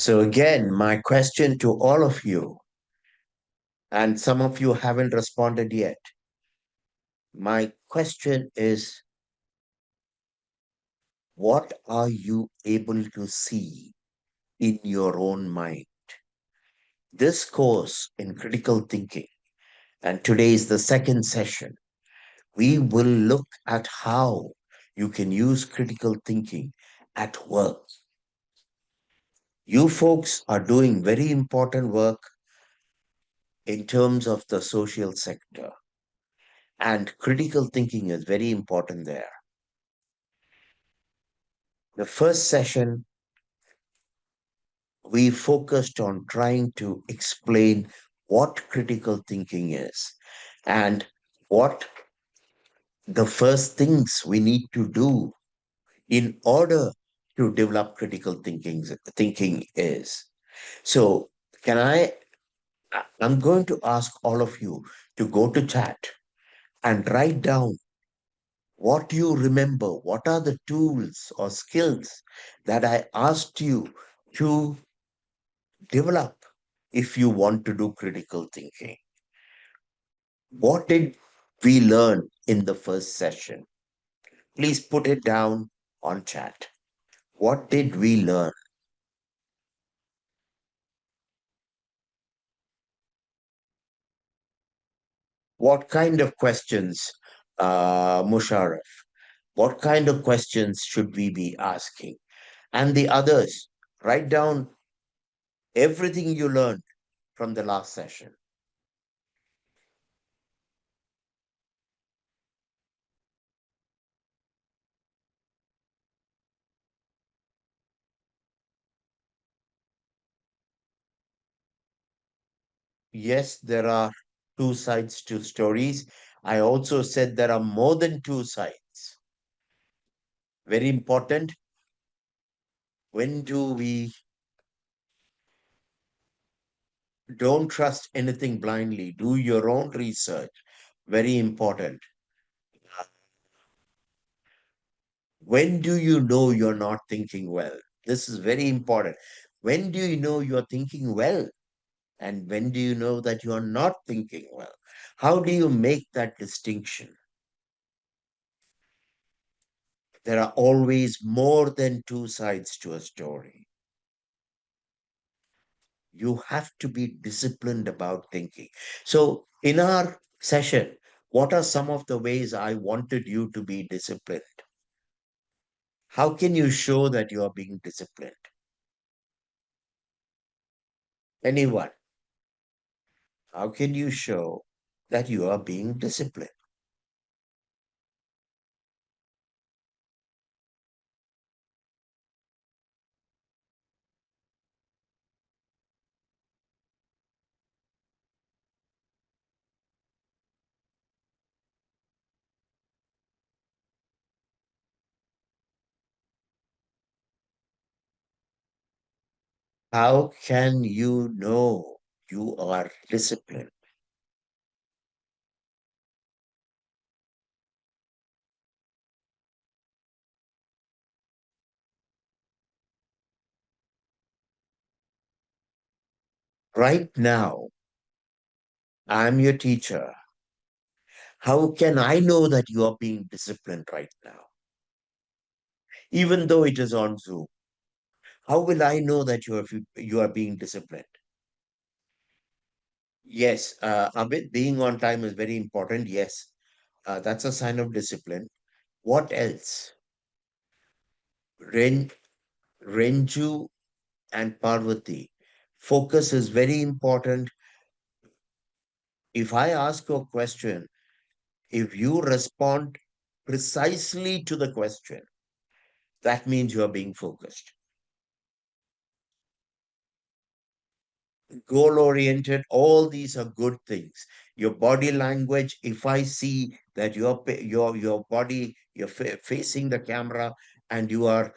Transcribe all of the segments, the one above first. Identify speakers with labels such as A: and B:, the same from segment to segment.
A: So, again, my question to all of you, and some of you haven't responded yet. My question is, what are you able to see in your own mind? This course in critical thinking, and today is the second session, we will look at how you can use critical thinking at work. You folks are doing very important work in terms of the social sector, and critical thinking is very important there. The first session, we focused on trying to explain what critical thinking is and what the first things we need to do in order to develop critical thinking is. So, can I'm going to ask all of you to go to chat and write down what you remember. What are the tools or skills that I asked you to develop if you want to do critical thinking? What did we learn in the first session? Please put it down on chat. What did we learn? What kind of questions, Musharraf? What kind of questions should we be asking? And the others, write down everything you learned from the last session. Yes, there are two sides to stories. I also said there are more than two sides. Very important. When do we don't trust anything blindly? Do your own research. Very important. When do you know you're not thinking well? This is very important. When do you know you're thinking well? And when do you know that you're not thinking well? How do you make that distinction? There are always more than two sides to a story. You have to be disciplined about thinking. So, in our session, what are some of the ways I wanted you to be disciplined? How can you show that you are being disciplined? Anyone? How can you show that you are being disciplined? How can you know you are disciplined? Right now, I'm your teacher. How can I know that you are being disciplined right now? Even though it is on Zoom, how will I know that you are being disciplined? Yes, Abid, being on time is very important. Yes, that's a sign of discipline. What else? Ren, Renju and Parvati. Focus is very important. If I ask you a question, if you respond precisely to the question, that means you are being focused. Goal oriented, all these are good things. Your body language, if I see that your body, you're facing the camera and you are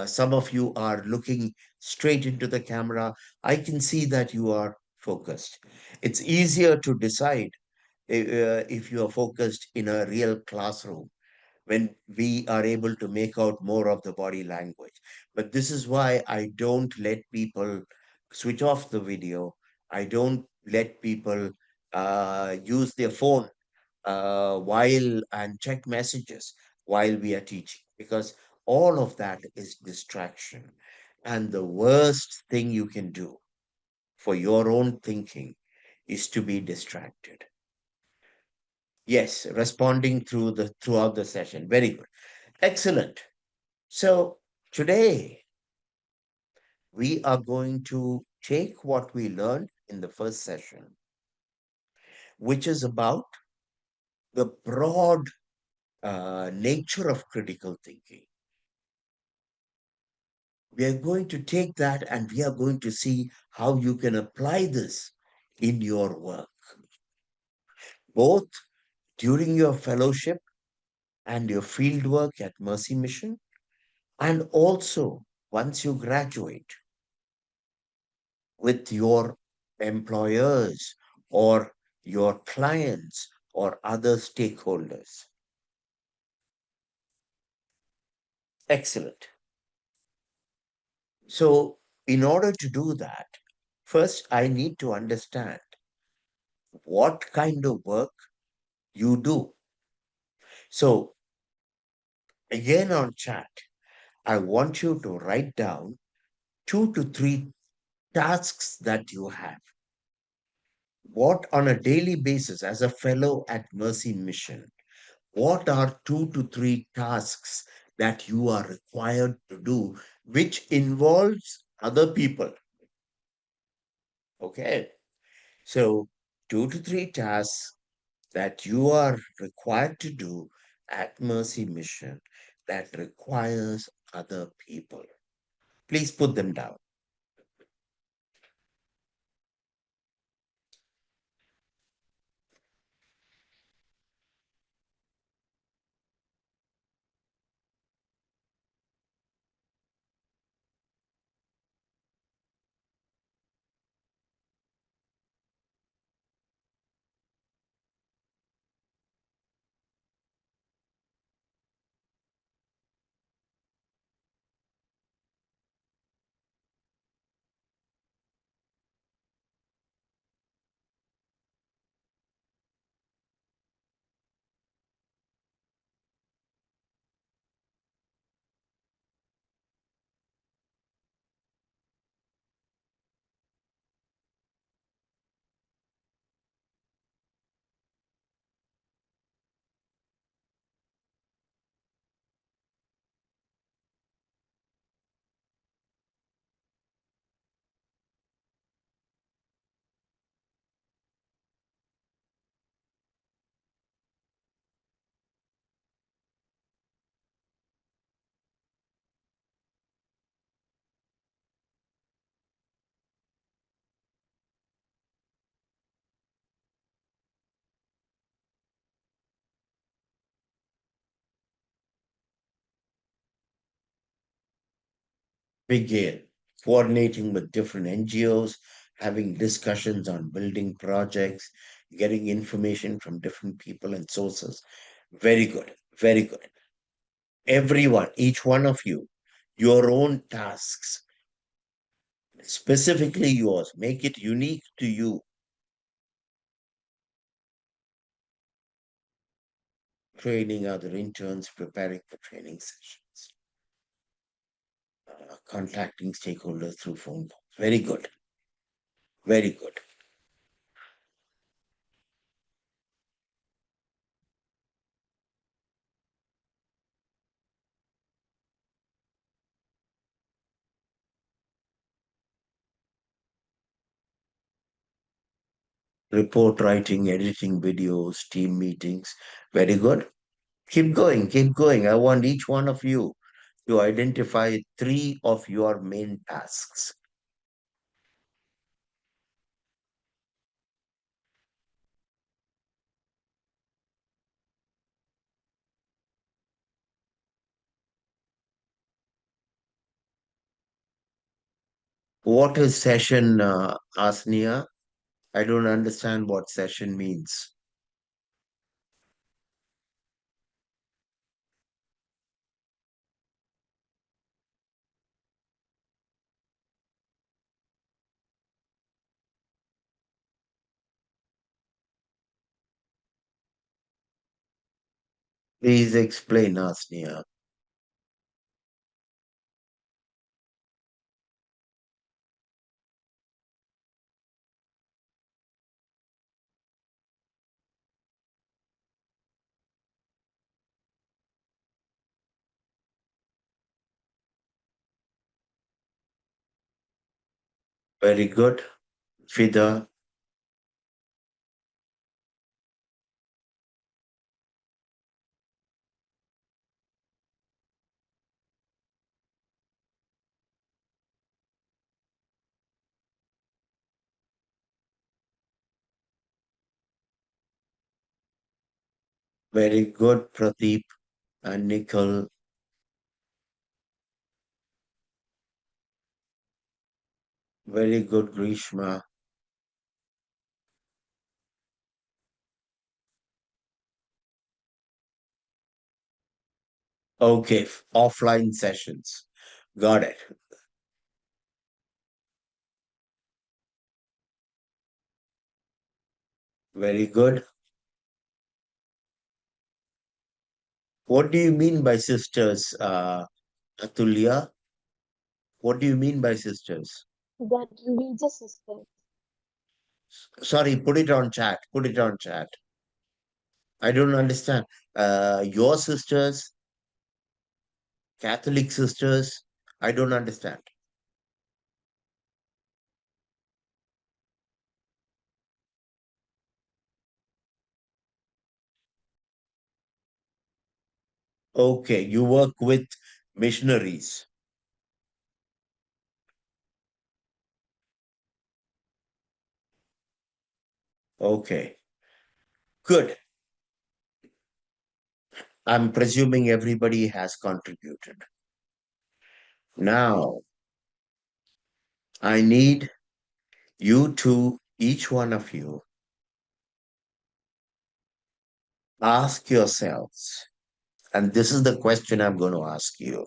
A: some of you are looking straight into the camera, I can see that you are focused. It's easier to decide if you are focused in a real classroom when we are able to make out more of the body language. But this is why I don't let people switch off the video. I don't let people use their phone while and check messages while we are teaching, because all of that is distraction. And the worst thing you can do for your own thinking is to be distracted. Yes, responding throughout the session. Very good. Excellent. So today we are going to take what we learned in the first session, which is about the broad nature of critical thinking. We are going to take that and we are going to see how you can apply this in your work, both during your fellowship and your field work at Mercy Mission, and also once you graduate with your employers or your clients or other stakeholders. Excellent. So, in order to do that, first I need to understand what kind of work you do. So, again on chat, I want you to write down 2 to 3 tasks that you have. What on a daily basis, as a fellow at Mercy Mission, what are 2 to 3 tasks that you are required to do, which involves other people? Okay. So, 2 to 3 tasks that you are required to do at Mercy Mission that requires other people. Please put them down. Begin coordinating with different NGOs, having discussions on building projects, getting information from different people and sources. Very good. Very good. Everyone, each one of you, your own tasks, specifically yours, make it unique to you. Training other interns, preparing for training sessions, contacting stakeholders through phone calls. Very good. Very good. Report writing, editing videos, team meetings. Very good. Keep going, keep going. I want each one of you to identify 3 of your main tasks. What is session, Asnia? I don't understand what session means. Please explain, Asnia. Very good. Fida, very good. Pradeep and Nikhil, very good. Grishma. Okay, offline sessions. Got it. Very good. What do you mean by sisters, Atulya? What do you mean by sisters?
B: That religious sisters.
A: Sorry, put it on chat. Put it on chat. I don't understand. Your sisters, Catholic sisters, I don't understand. Okay, you work with missionaries. Okay, good. I'm presuming everybody has contributed. Now, I need you to, each one of you, ask yourselves, and this is the question I'm going to ask you.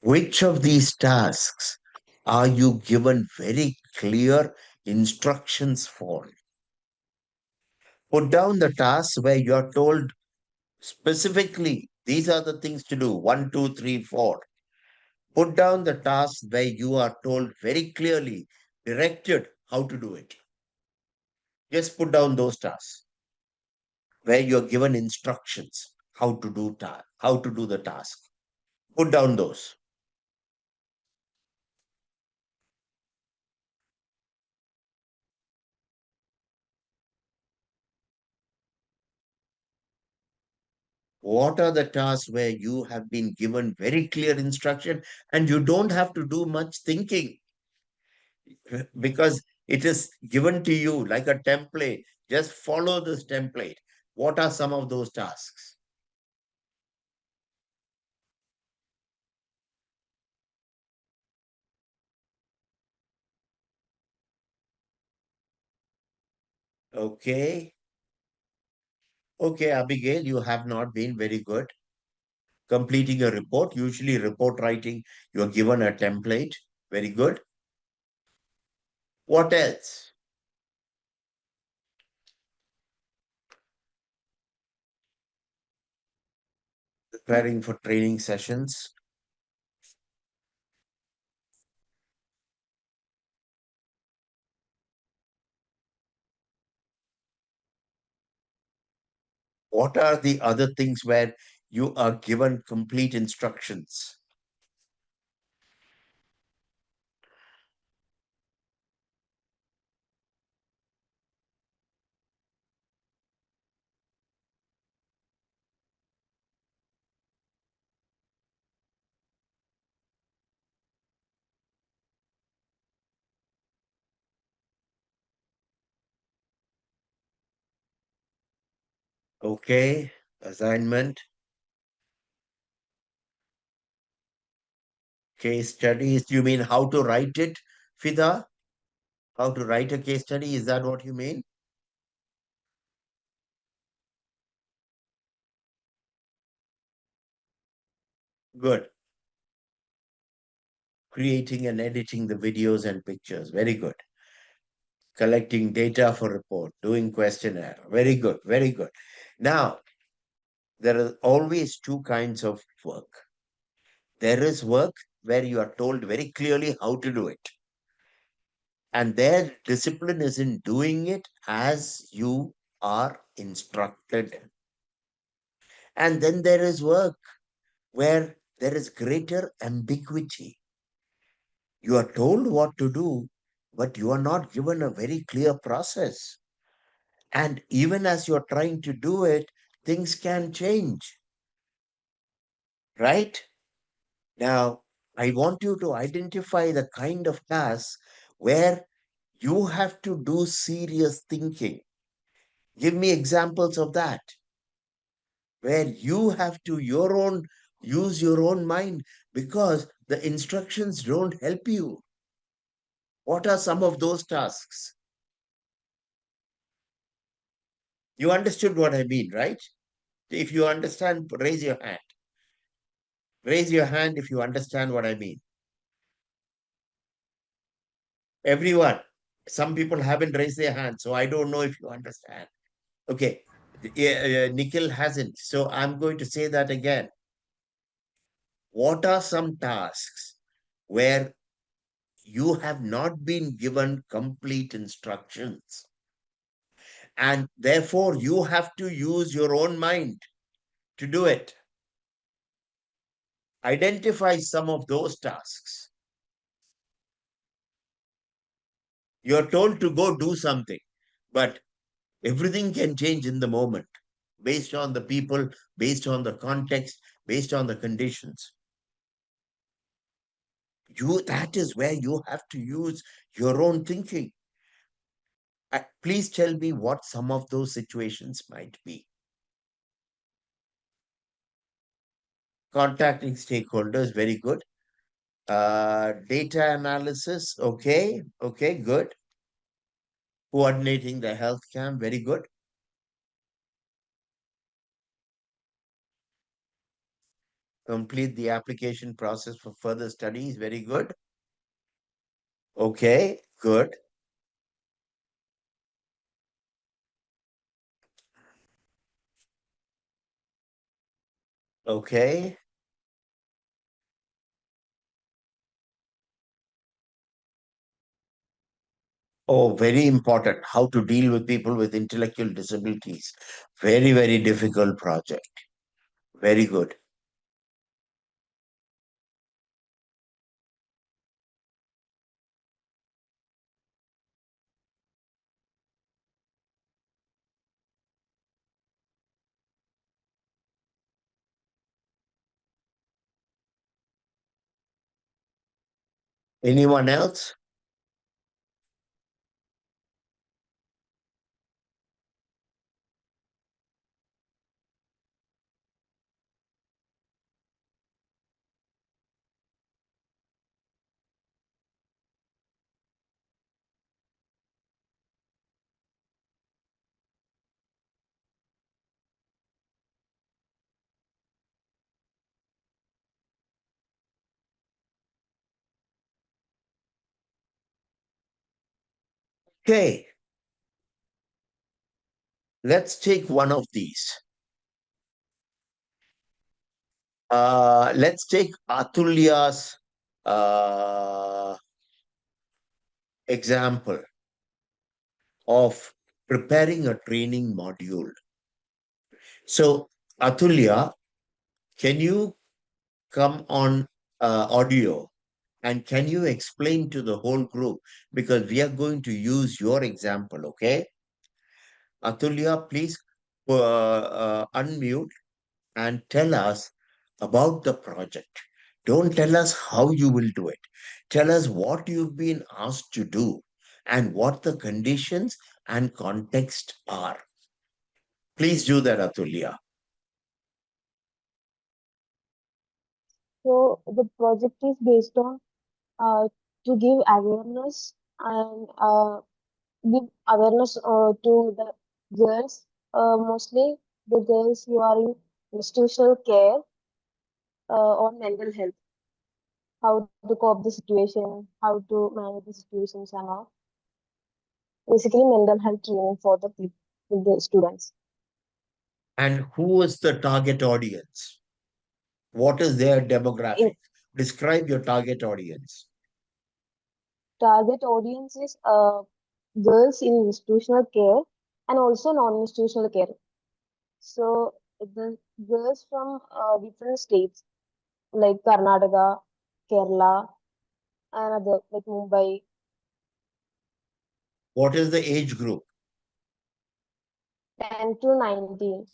A: Which of these tasks are you given very clear instructions for? Put down the tasks where you're told specifically, these are the things to do, one, two, three, four. Put down the tasks where you are told very clearly, directed how to do it. Just put down those tasks where you're given instructions how to do the task. Put down those. What are the tasks where you have been given very clear instruction and you don't have to do much thinking because it is given to you like a template? Just follow this template. What are some of those tasks? Okay. Okay, Abigail, you have not been very good. Completing a report, usually report writing, you are given a template. Very good. What else? Preparing for training sessions. What are the other things where you are given complete instructions? Okay, assignment, case studies. You mean how to write it, Fida? How to write a case study? Is that what you mean? Good. Creating and editing the videos and pictures. Very good. Collecting data for report, doing questionnaire. Very good. Very good. Now, there are always two kinds of work. There is work where you are told very clearly how to do it, and their discipline is in doing it as you are instructed. And then there is work where there is greater ambiguity. You are told what to do, but you are not given a very clear process. And even as you're trying to do it, things can change, right? Now, I want you to identify the kind of tasks where you have to do serious thinking. Give me examples of that, where you have to use your own mind because the instructions don't help you. What are some of those tasks? You understood what I mean, right? If you understand, raise your hand. Raise your hand if you understand what I mean. Everyone. Some people haven't raised their hand, so I don't know if you understand. Okay. Yeah, Nikhil hasn't. So I'm going to say that again. What are some tasks where you have not been given complete instructions? And therefore, you have to use your own mind to do it. Identify some of those tasks. You're told to go do something, but everything can change in the moment based on the people, based on the context, based on the conditions. That is where you have to use your own thinking. Please tell me what some of those situations might be. Contacting stakeholders, very good. Data analysis, okay, good. Coordinating the health camp, very good. Complete the application process for further studies, very good. Okay, good. Okay. Oh, very important. How to deal with people with intellectual disabilities. Very, very difficult project. Very good. Anyone else? Okay, let's take one of these. Let's take Atulya's example of preparing a training module. So, Atulya, can you come on audio and can you explain to the whole group? Because we are going to use your example, okay? Atulya, please unmute and tell us about the project. Don't tell us how you will do it. Tell us what you've been asked to do and what the conditions and context are. Please do that, Atulya.
B: So the project is based on to give awareness and give awareness to the girls, mostly the girls who are in institutional care on mental health, how to cope the situation, how to manage the situations and all. Basically, mental health training for the people, the students.
A: And who is the target audience? What is their
B: In
A: demographic? Describe your target audience.
B: target audience is girls in institutional care and also non-institutional care. So the girls from different states like Karnataka, Kerala, and other like Mumbai,
A: What is the age group?
B: 10 to 19.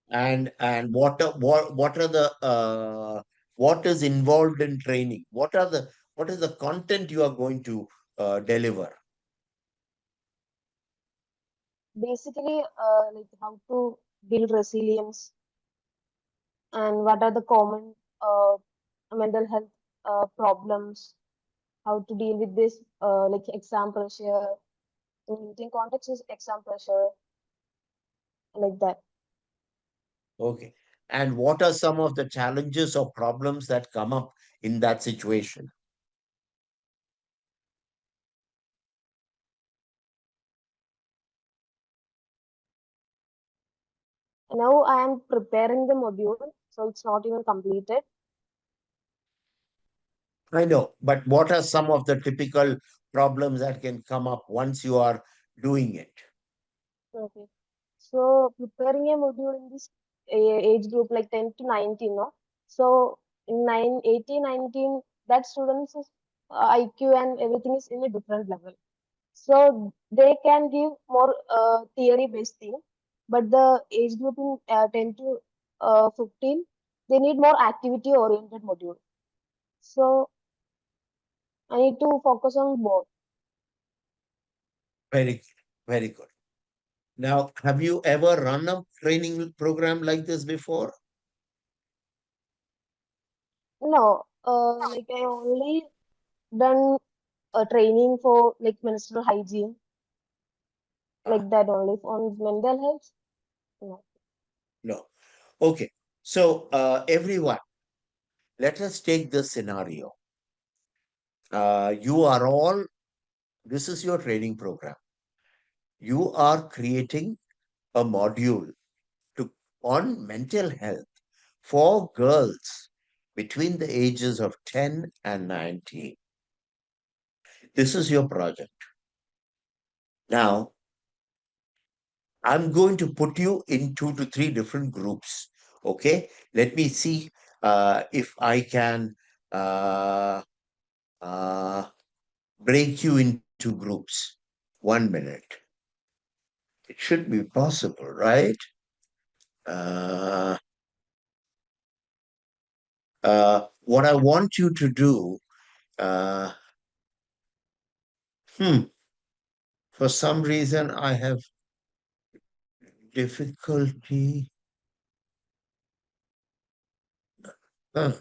A: And what are the what is involved in training? What is the content you are going to deliver?
B: Basically, like how to build resilience and what are the common mental health problems, how to deal with this, like exam pressure. In meeting context is exam pressure, like that.
A: Okay. And what are some of the challenges or problems that come up in that situation?
B: Now I am preparing the module, so it's not even completed.
A: I know, but what are some of the typical problems that can come up once you are doing it?
B: Okay. So preparing a module in this age group like 10 to 19, no? So in 18, 19, that students is, IQ and everything is in a different level. So they can give more theory-based thing, but the age group in 10 to 15, they need more activity-oriented module. So I need to focus on both.
A: Very good. Very good. Now, have you ever run a training program like this before?
B: No, like I only done a training for like menstrual hygiene,
A: Ah,
B: like that only on mental health. No.
A: no. Okay. So, everyone, let us take this scenario. You are all, this is your training program. You are creating a module to on mental health for girls between the ages of 10 and 19. This is your project. Now, I'm going to put you in 2 to 3 different groups. Okay, let me see if I can uh, uh, break you into groups. 1 minute. It should be possible, right? Uh, what I want you to do, uh, hmm, for some reason, I have difficulty. Huh.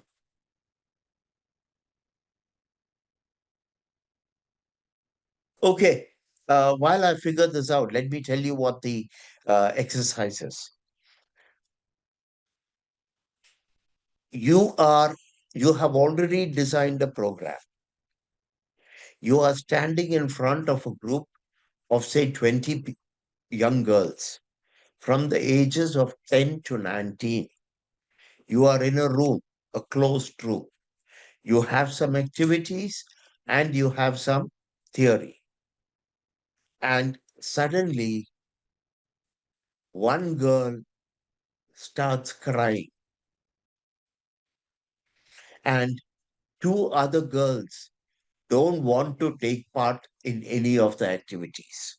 A: Okay, while I figure this out, let me tell you what the exercise is. You are, you have already designed a program. You are standing in front of a group of, say, 20 young girls from the ages of 10 to 19. You are in a room, a closed room. You have some activities and you have some theory. And suddenly, one girl starts crying, and two other girls don't want to take part in any of the activities.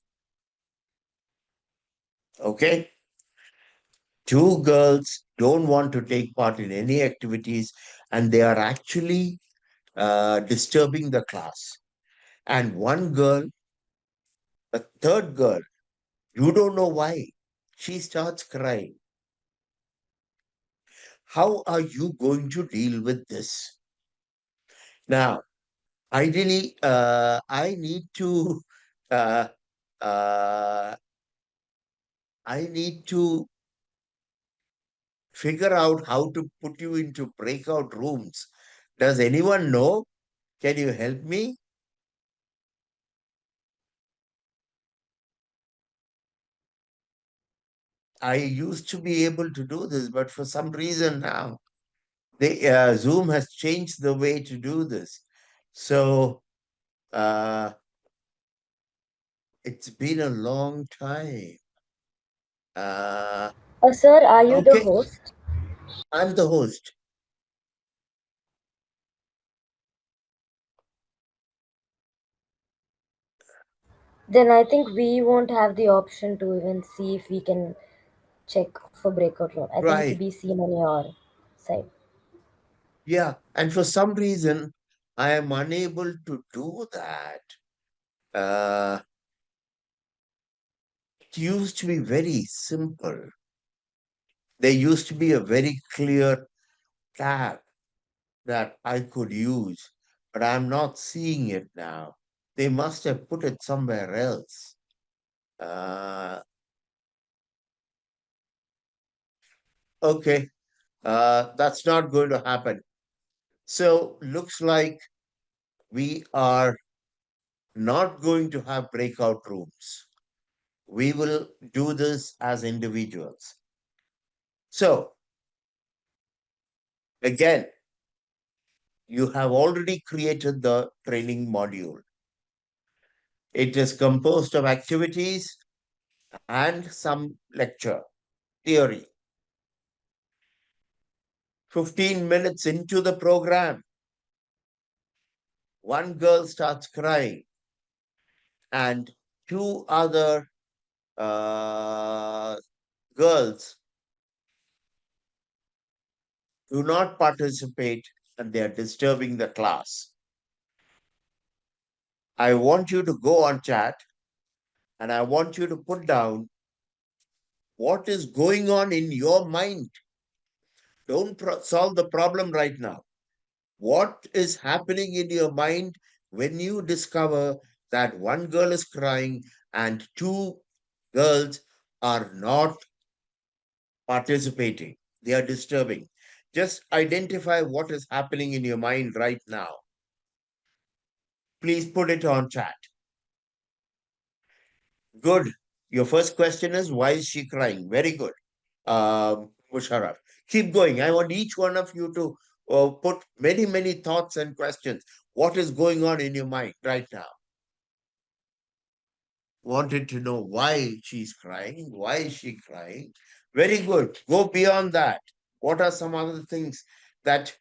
A: Okay? Two girls don't want to take part in any activities, and they are actually disturbing the class. And one girl, a third girl, you don't know why, she starts crying. How are you going to deal with this? Now, ideally, uh, uh, I need to figure out how to put you into breakout rooms. Does anyone know? Can you help me? I used to be able to do this, but for some reason now, Zoom has changed the way to do this. So uh, it's been a long time. Uh,
C: Sir, are you the
A: okay,
C: host?
A: I'm the host.
C: Then I think we won't have the option to even see if we can check for breakout room. I think it will
A: Right.
C: be seen on your side.
A: Yeah. And for some reason, I am unable to do that. Uh, it used to be very simple. There used to be a very clear tab that I could use, but I'm not seeing it now. They must have put it somewhere else. Uh, okay, that's not going to happen. So looks like we are not going to have breakout rooms. We will do this as individuals. So again, you have already created the training module. It is composed of activities and some lecture theory. 15 minutes into the program, one girl starts crying, and two other uh, girls do not participate and they are disturbing the class. I want you to go on chat and I want you to put down what is going on in your mind. Don't solve the problem right now. What is happening in your mind when you discover that one girl is crying and two girls are not participating? They are disturbing. Just identify what is happening in your mind right now. Please put it on chat. Good. Your first question is, why is she crying? Very good. Musharraf. Keep going. I want each one of you to put many, many thoughts and questions. What is going on in your mind right now? Wanted to know why she's crying. Why is she crying? Very good. Go beyond that. What are some other things that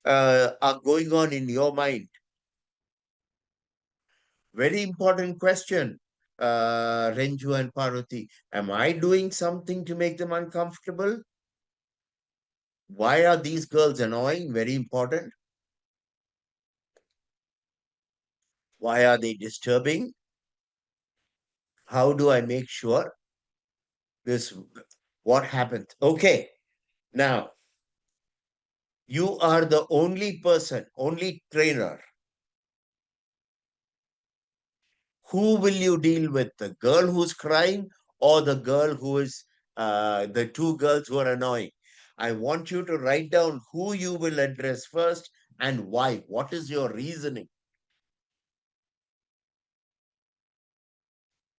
A: are going on in your mind? Very important question, Renju and Parvati. Am I doing something to make them uncomfortable? Why are these girls annoying? Very important. Why are they disturbing? How do I make sure this, what happened? Okay, now you are the only person, only trainer. Who will you deal with? The girl who's crying or the girl who is, the two girls who are annoying? I want you to write down who you will address first and why. What is your reasoning?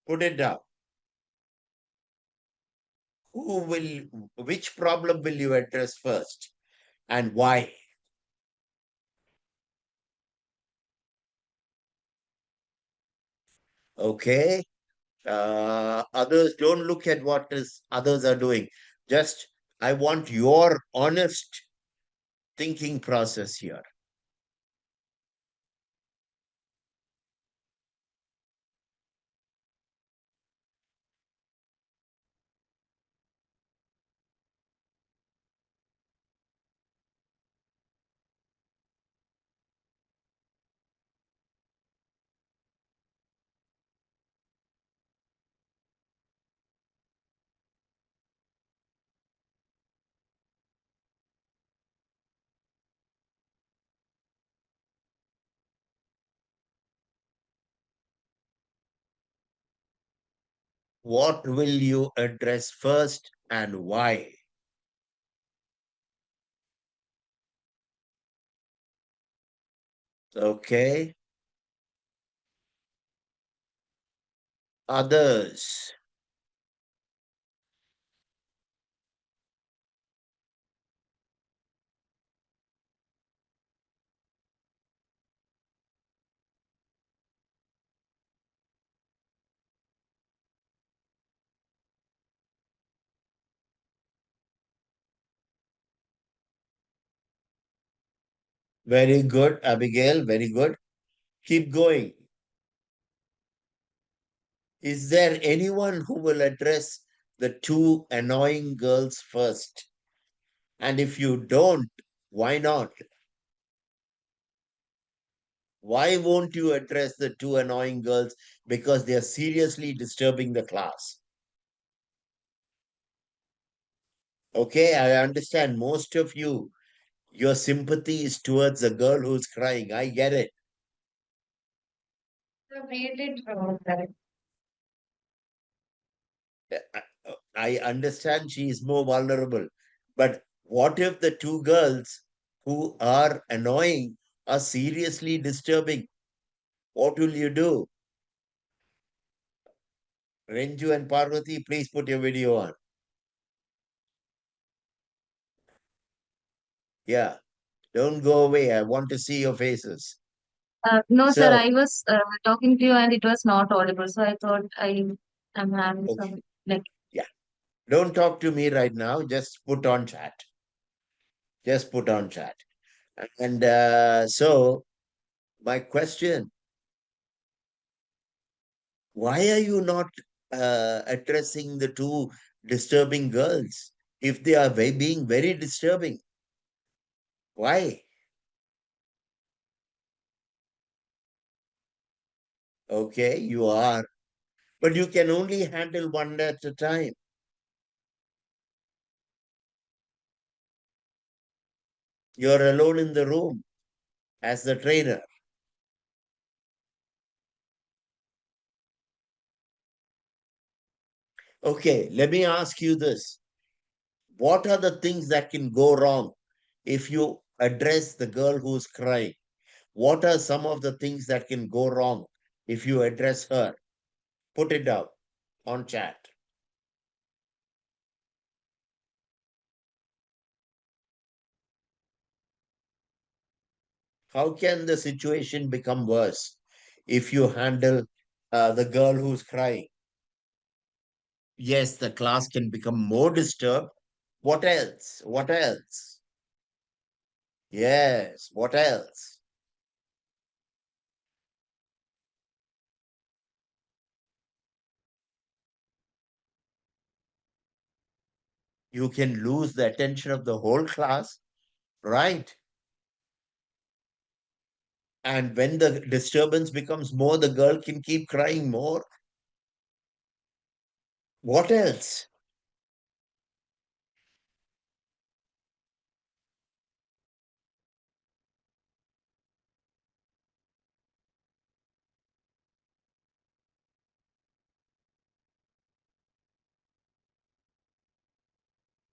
A: Put it down. Which problem will you address first and why? Okay. Others, don't look at what is others are doing. Just, I want your honest thinking process here. What will you address first and why? Okay. Others, Very good, Abigail. Very good. Keep going. Is there anyone who will address the two annoying girls first? And if you don't, why not? Why won't you address the two annoying girls? Because they are seriously disturbing the class. Okay, I understand most of you, your sympathy is towards the girl who's crying. I get it.
B: You made it wrong, correct?
A: I understand she is more vulnerable. But what if the two girls who are annoying are seriously disturbing? What will you do? Renju and Parvati, please put your video on. Yeah, don't go away. I want to see your faces.
D: No, sir,
A: So,
D: I was talking to you and it was not audible. So I thought I am having
A: okay,
D: some like.
A: yeah. Don't talk to me right now. Just put on chat. Just put on chat. And so, my question, why are you not addressing the two disturbing girls if they are being very disturbing? Why? Okay, you are, but you can only handle one at a time. You're alone in the room as the trainer. Okay, let me ask you this. What are the things that can go wrong if you address the girl who's crying? What are some of the things that can go wrong if you address her? Put it down on chat. How can the situation become worse if you handle the girl who's crying? Yes, the class can become more disturbed. What else? What else? Yes, what else? You can lose the attention of the whole class, right? And when the disturbance becomes more, the girl can keep crying more. What else?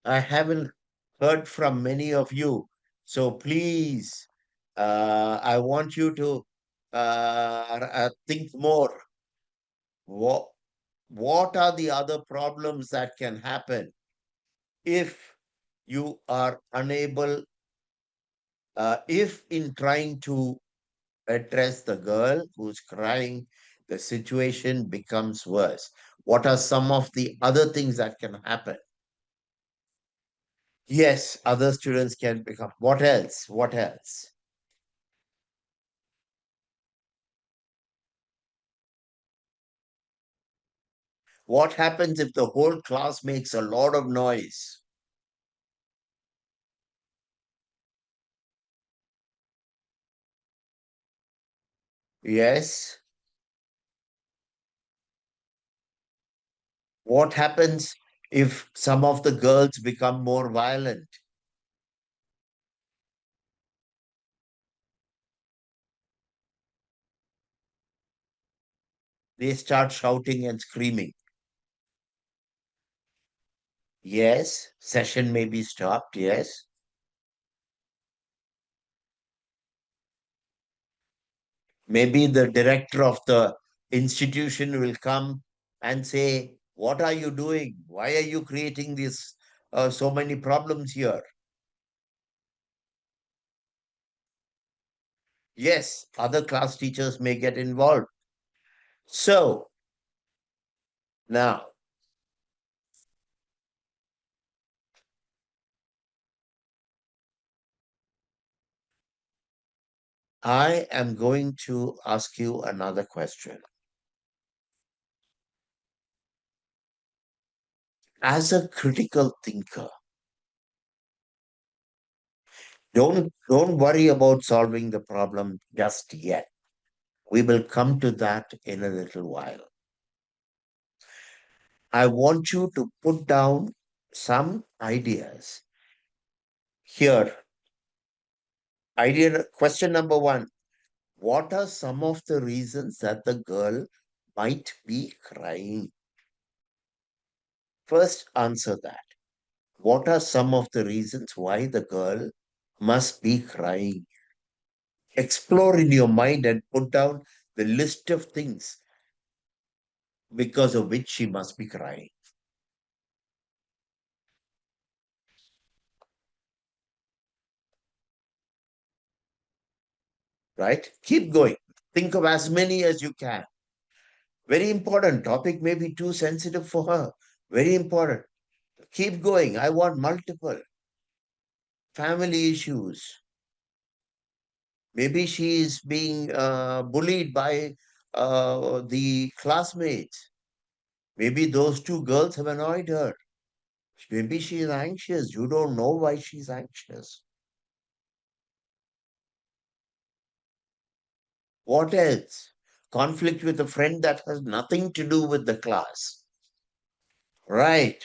A: I haven't heard from many of you. So please, I want you to think more. What, what are the other problems that can happen if you are unable, if in trying to address the girl who's crying, the situation becomes worse? What are some of the other things that can happen? Yes, other students can become. What else? What else? What happens if the whole class makes a lot of noise? Yes. What happens if some of the girls become more violent? They start shouting and screaming. Yes, session may be stopped. Yes. Maybe the director of the institution will come and say, what are you doing? Why are you creating this so many problems here? Yes, other class teachers may get involved. So now, I am going to ask you another question. As a critical thinker, don't worry about solving the problem just yet. We will come to that in a little while. I want you to put down some ideas here. Question number one. What are some of the reasons that the girl might be crying? First, answer that. What are some of the reasons why the girl must be crying? Explore in your mind and put down the list of things because of which she must be crying. Right? Keep going. Think of as many as you can. Very important. Topic may be too sensitive for her. Very important. Keep going. I want multiple. Family issues. Maybe she is being bullied by the classmates. Maybe those two girls have annoyed her. Maybe she is anxious. You don't know why she's anxious. What else? Conflict with a friend that has nothing to do with the class. Right.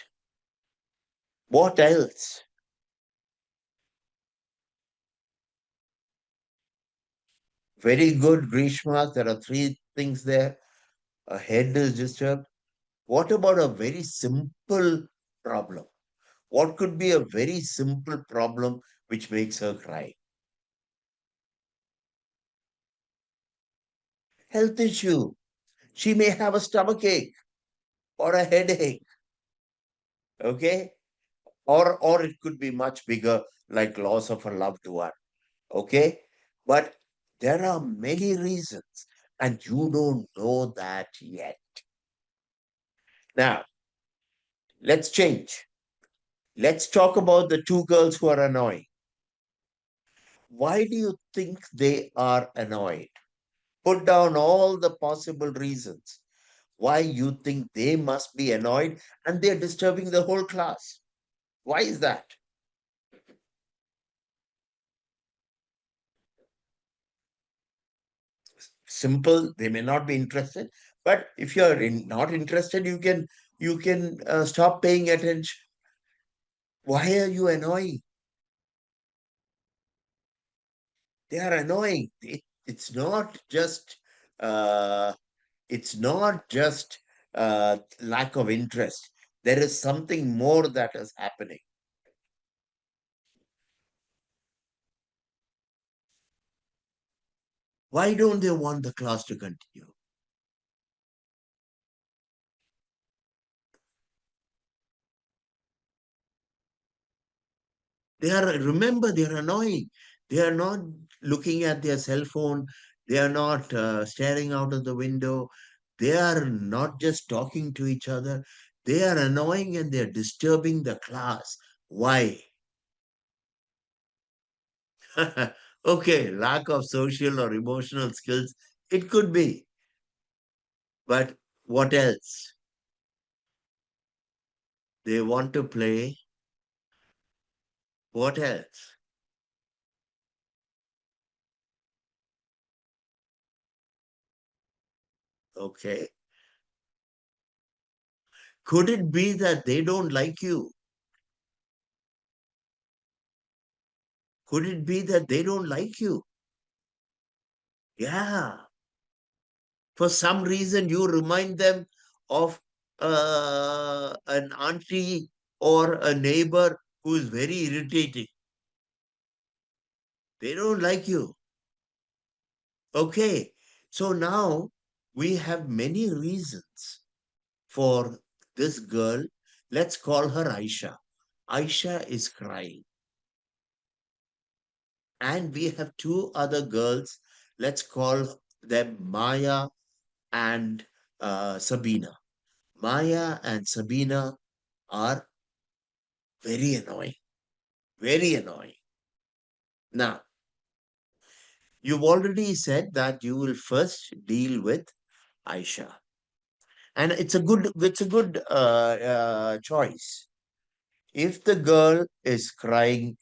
A: What else? Very good, Grishma. There are three things there. A head is disturbed. What about a very simple problem? What could be a very simple problem which makes her cry? Health issue. She may have a stomach ache or a headache. Okay. Or it could be much bigger, like loss of a loved one. Okay. But there are many reasons, and you don't know that yet. Now, let's change. Let's talk about the two girls who are annoying. Why do you think they are annoyed? Put down all the possible reasons why you think they must be annoyed and they're disturbing the whole class. Why is that? Simple, they may not be interested, but if you're not interested, you can stop paying attention. Why are you annoying? They are annoying. Uh, it's not just lack of interest. There is something more that is happening. Why don't they want the class to continue? Remember, they are annoying. They are not looking at their cell phone. They are not staring out of the window. They are not just talking to each other. They are annoying and they are disturbing the class. Why? Okay, lack of social or emotional skills. It could be. But what else? They want to play. What else? Okay. Could it be that they don't like you? Could it be that they don't like you? Yeah. For some reason, you remind them of an auntie or a neighbor who is very irritating. They don't like you. Okay. So now we have many reasons for this girl. Let's call her Aisha. Aisha is crying. And we have two other girls. Let's call them Maya and Sabina. Maya and Sabina are very annoying. Very annoying. Now, You've already said that you will first deal with Aisha, and it's a good choice. If the girl is crying,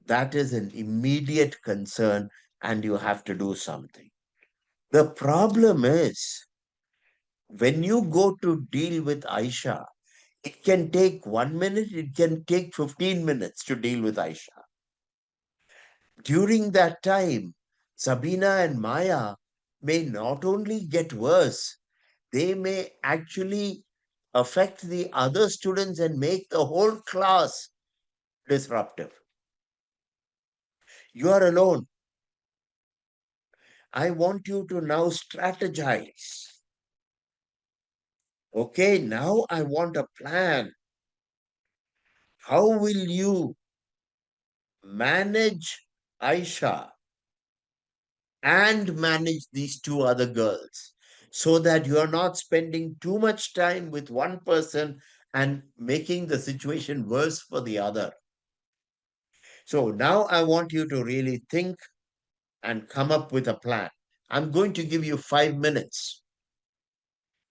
A: that is an immediate concern, and you have to do something. The problem is when you go to deal with Aisha, it can take 1 minute, it can take 15 minutes to deal with Aisha. During that time, Sabina and Maya may not only get worse, they may actually affect the other students and make the whole class disruptive. You are alone. I want you to now strategize. Okay, now I want a plan. How will you manage Aisha and manage these two other girls so that you are not spending too much time with one person and making the situation worse for the other? So now I want you to really think and come up with a plan. I'm going to give you 5 minutes.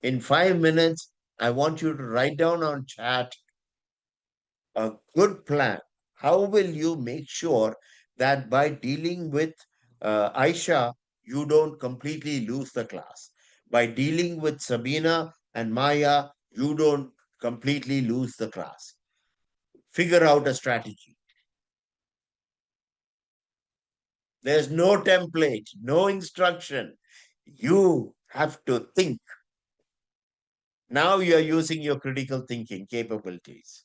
A: In 5 minutes, I want you to write down on chat a good plan. How will you make sure that by dealing with Aisha, you don't completely lose the class? By dealing with Sabina and Maya, you don't completely lose the class. Figure out a strategy. There's no template, no instruction. You have to think. Now you are using your critical thinking capabilities.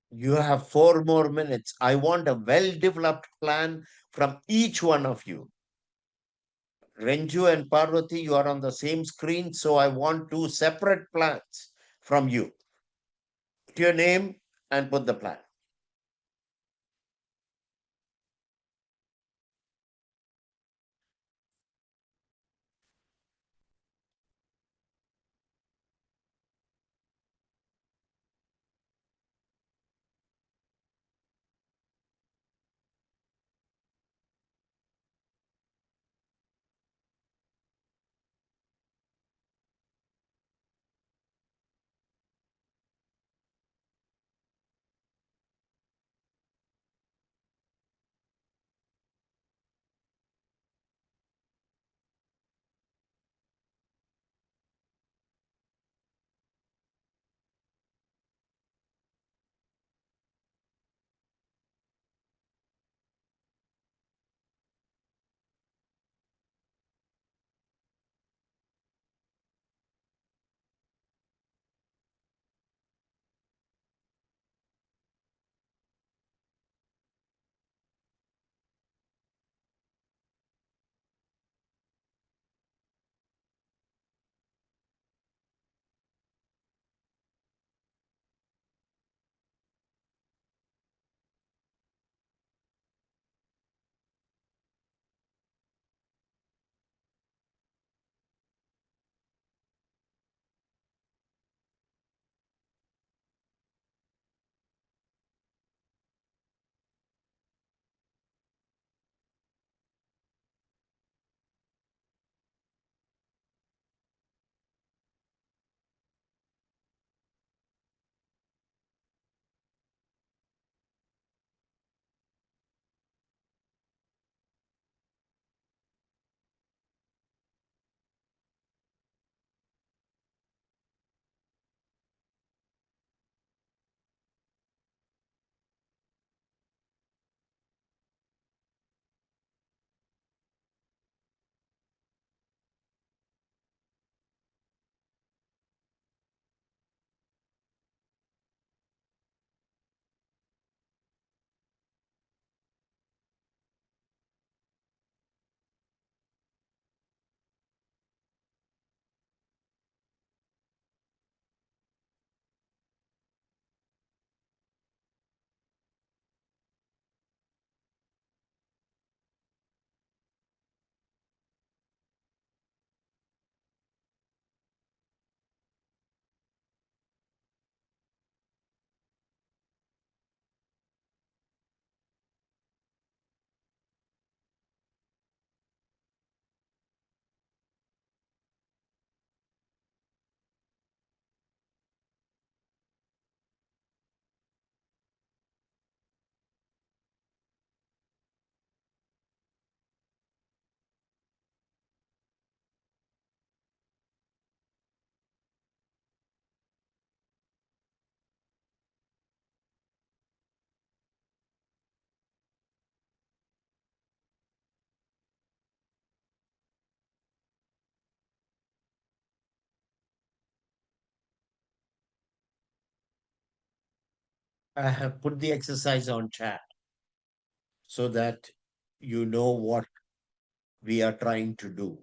A: You have 4 more minutes. I want a well developed plan from each one of you. Renju and Parvati, you are on the same screen, so I want two separate plans from you. Put your name and put the plan. I have put the exercise on chat so that you know what we are trying to do.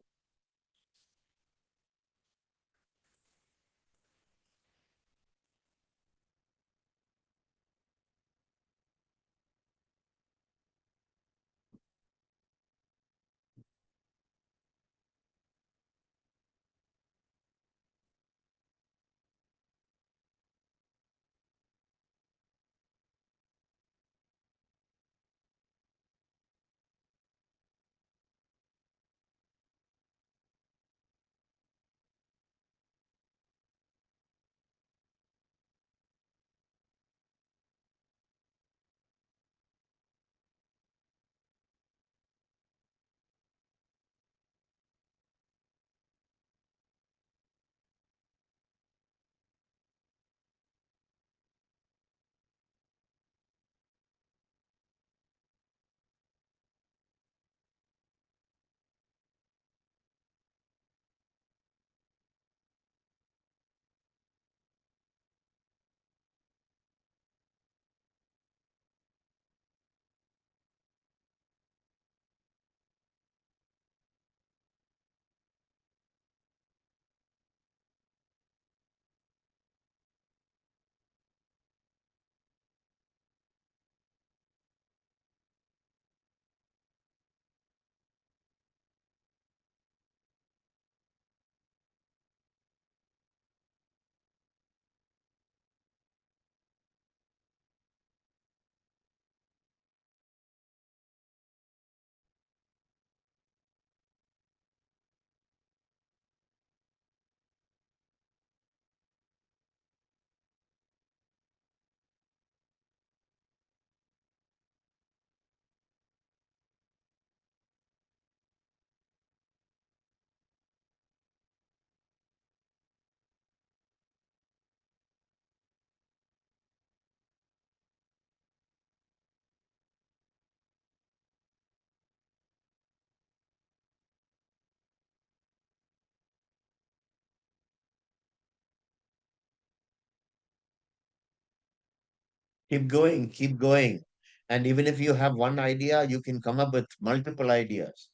A: Keep going, keep going. And even if you have one idea, you can come up with multiple ideas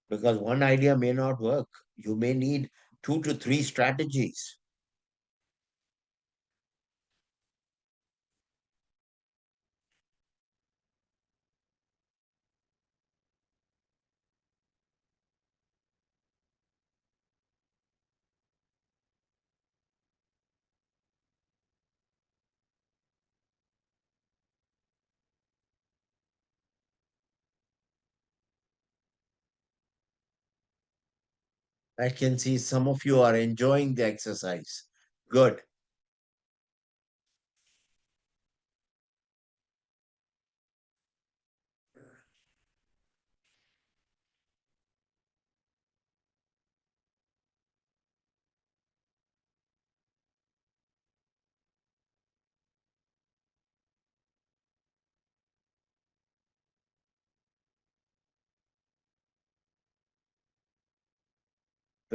A: because one idea may not work. You may need 2 to 3 strategies. I can see some of you are enjoying the exercise. Good.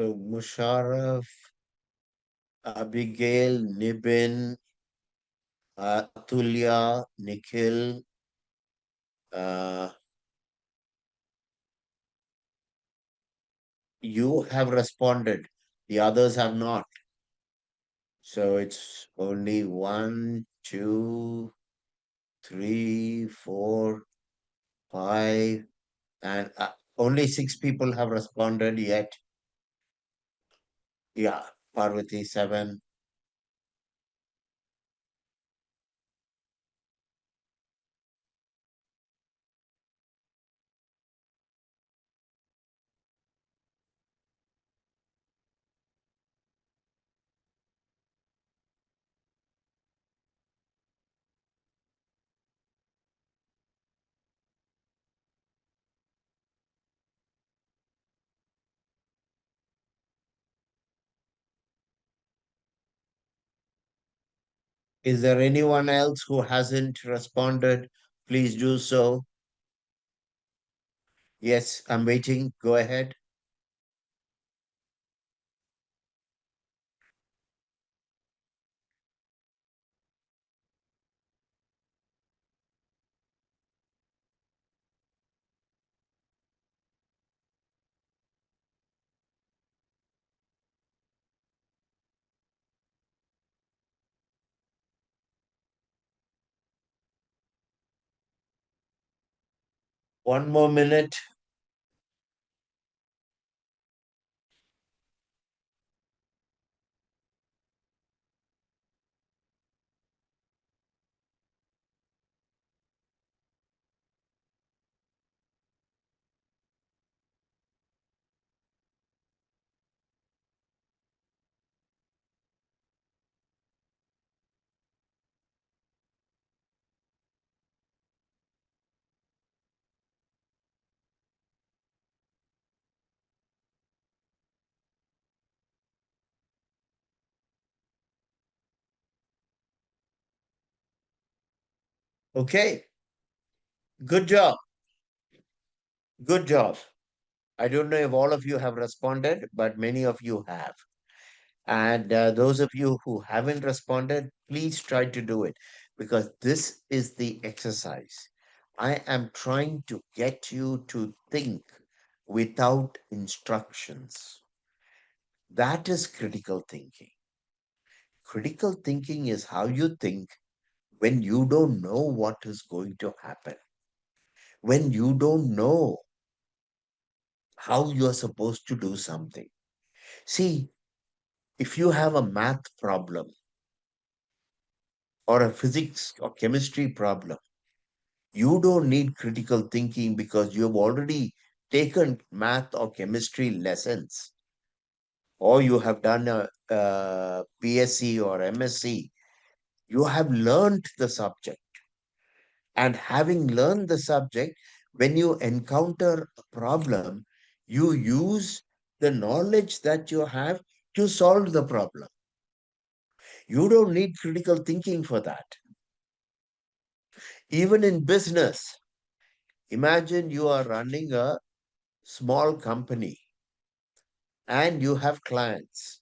A: So Musharraf, Abigail, Nibin, Atulya, Nikhil, uh, you have responded. The others have not. So it's only 1, 2, 3, 4, 5, and only 6 people have responded yet. Yeah, Parvati 7. Is there anyone else who hasn't responded? Please do so. Yes, I'm waiting. Go ahead. One more minute. Okay. Good job. Good job. I don't know if all of you have responded, but many of you have. And those of you who haven't responded, please try to do it because this is the exercise. I am trying to get you to think without instructions. That is critical thinking. Critical thinking is how you think when you don't know what is going to happen, when you don't know how you're supposed to do something. See, if you have a math problem or a physics or chemistry problem, you don't need critical thinking because you have already taken math or chemistry lessons, or you have done a BSc or MSc. You have learned the subject. And having learned the subject, when you encounter a problem, you use the knowledge that you have to solve the problem. You don't need critical thinking for that. Even in business, imagine you are running a small company and you have clients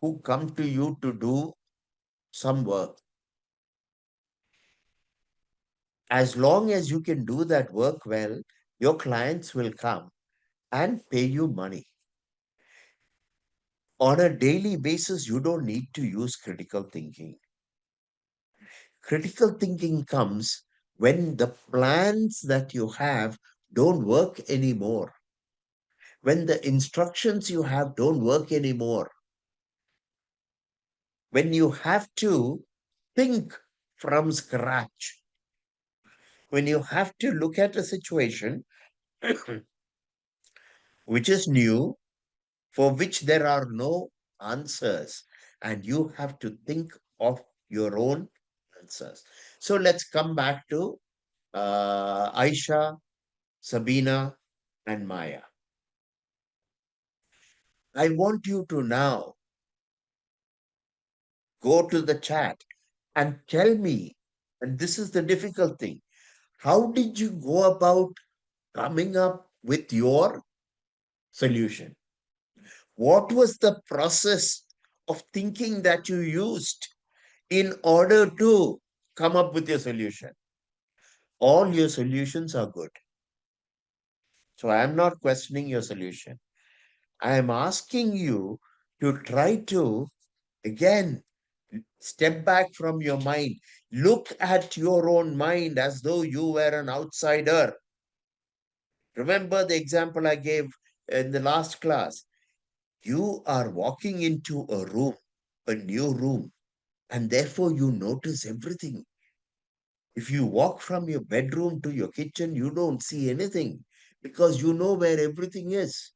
A: who come to you to do some work. As long as you can do that work well, your clients will come and pay you money. On a daily basis, you don't need to use critical thinking. Critical thinking comes when the plans that you have don't work anymore, when the instructions you have don't work anymore, when you have to think from scratch, when you have to look at a situation which is new, for which there are no answers, and you have to think of your own answers. So let's come back to Aisha, Sabina, and Maya. I want you to now go to the chat and tell me, and this is the difficult thing, how did you go about coming up with your solution? What was the process of thinking that you used in order to come up with your solution? All your solutions are good. So I am not questioning your solution. I am asking you to try to, again, step back from your mind. Look at your own mind as though you were an outsider. Remember the example I gave in the last class. You are walking into a room, a new room, and therefore you notice everything. If you walk from your bedroom to your kitchen, you don't see anything because you know where everything is.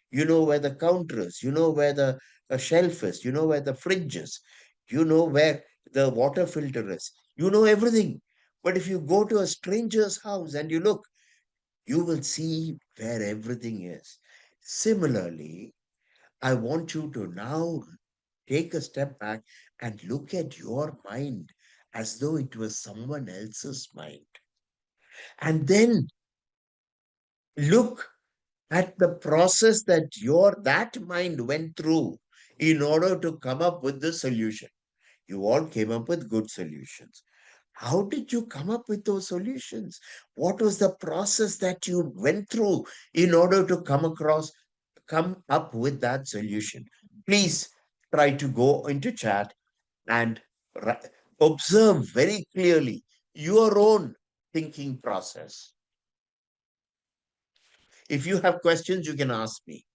A: You know where the counter is. You know where the shelf is. You know where the fridge is. You know where the water filter is. You know everything. But if you go to a stranger's house and you look, you will see where everything is. Similarly, I want you to now take a step back and look at your mind as though it was someone else's mind. And then look at the process that that mind went through in order to come up with the solution. You all came up with good solutions. How did you come up with those solutions? What was the process that you went through in order to come up with that solution? Please try to go into chat and observe very clearly your own thinking process. If you have questions, you can ask me.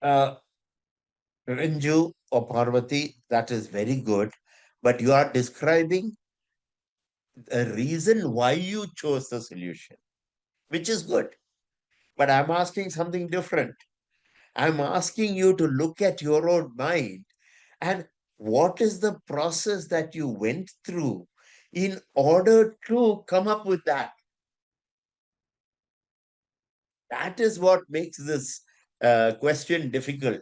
A: Uh, Ranju or Parvati, that is very good. But you are describing a reason why you chose the solution, which is good. But I'm asking something different. I'm asking you to look at your own mind and what is the process that you went through in order to come up with that. That is what makes this question difficult.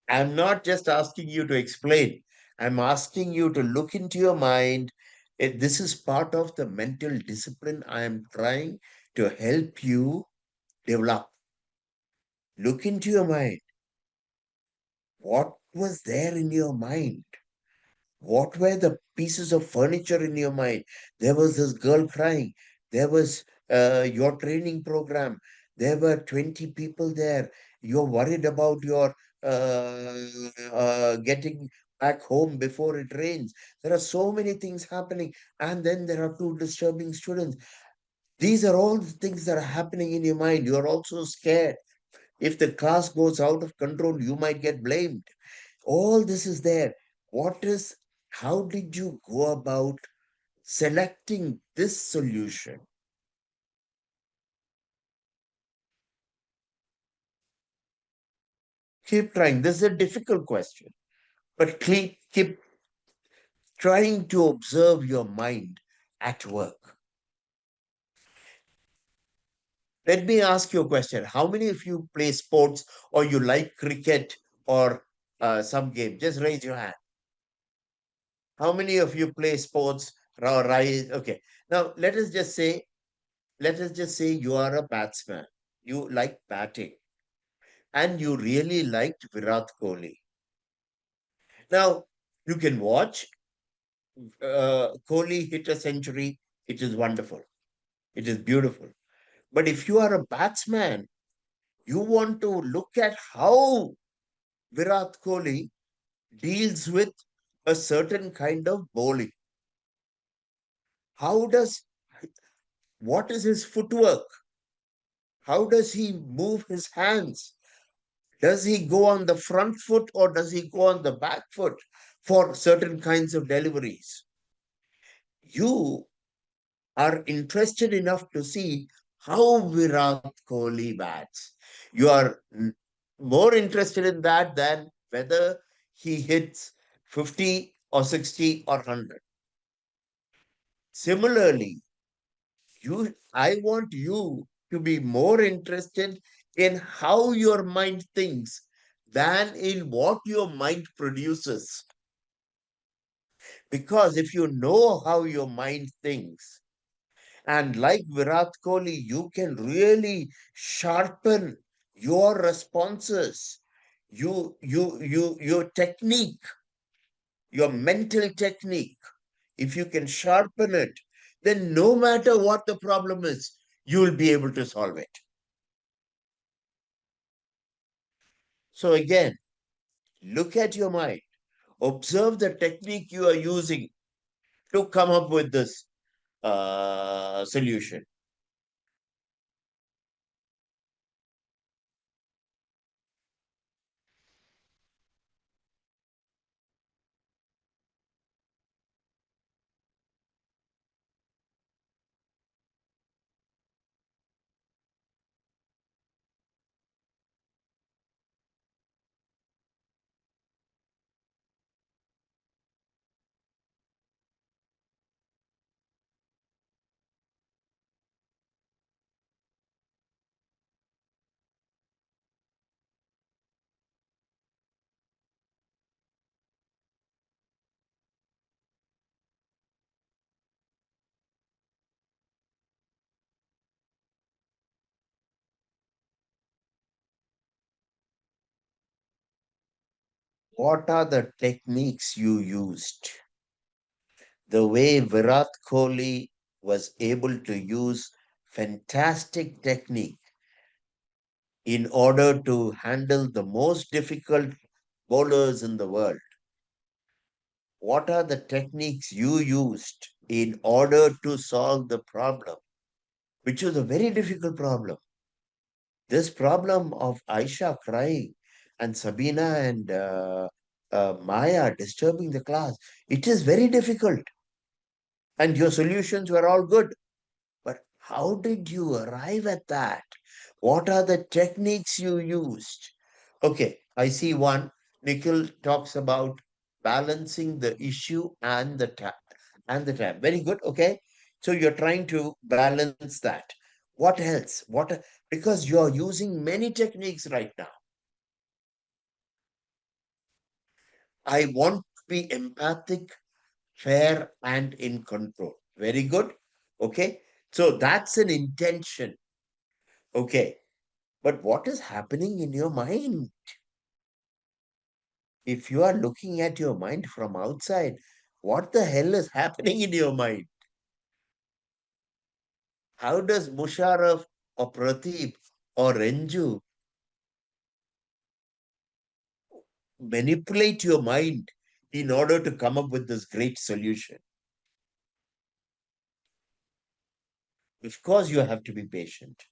A: I'm not just asking you to explain, I'm asking you to look into your mind. This is part of the mental discipline I am trying to help you develop. Look into your mind. What was there in your mind? What were the pieces of furniture in your mind? There was this girl crying. There was your training program. There were 20 people there. You're worried about your getting back home before it rains. There are so many things happening. And then there are two disturbing students. These are all the things that are happening in your mind. You're also scared. If the class goes out of control, you might get blamed. All this is there. How did you go about selecting this solution? Keep trying. This is a difficult question, but keep trying to observe your mind at work. Let me ask you a question. How many of you play sports or you like cricket or some game? Just raise your hand. How many of you play sports or rise? Okay. Now let us just say you are a batsman. You like batting and you really liked Virat Kohli. Now, you can watch Kohli hit a century. It is wonderful. It is beautiful. But if you are a batsman, you want to look at how Virat Kohli deals with a certain kind of bowling. How does, what is his footwork? How does he move his hands? Does he go on the front foot or does he go on the back foot for certain kinds of deliveries? You are interested enough to see how Virat Kohli bats. You are more interested in that than whether he hits 50 or 60 or 100. Similarly, I want you to be more interested in how your mind thinks than in what your mind produces. Because if you know how your mind thinks, and like Virat Kohli, you can really sharpen your responses, your technique, your mental technique. If you can sharpen it, then no matter what the problem is, you will be able to solve it. So again, look at your mind, observe the technique you are using to come up with this solution. What are the techniques you used? The way Virat Kohli was able to use fantastic technique in order to handle the most difficult bowlers in the world. What are the techniques you used in order to solve the problem, which was a very difficult problem? This problem of Aisha crying and Sabina and Maya disturbing the class, it is very difficult. And your solutions were all good. But how did you arrive at that? What are the techniques you used? Okay, I see one. Nikhil talks about balancing the issue and the time. Very good. Okay, so you're trying to balance that. What else? Because you're using many techniques right now. I want to be empathic, fair, and in control. Very good. Okay, so that's an intention. Okay, but what is happening in your mind? If you are looking at your mind from outside, what the hell is happening in your mind? How does Musharraf or Prateep or Renju manipulate your mind in order to come up with this great solution? Of course, you have to be patient.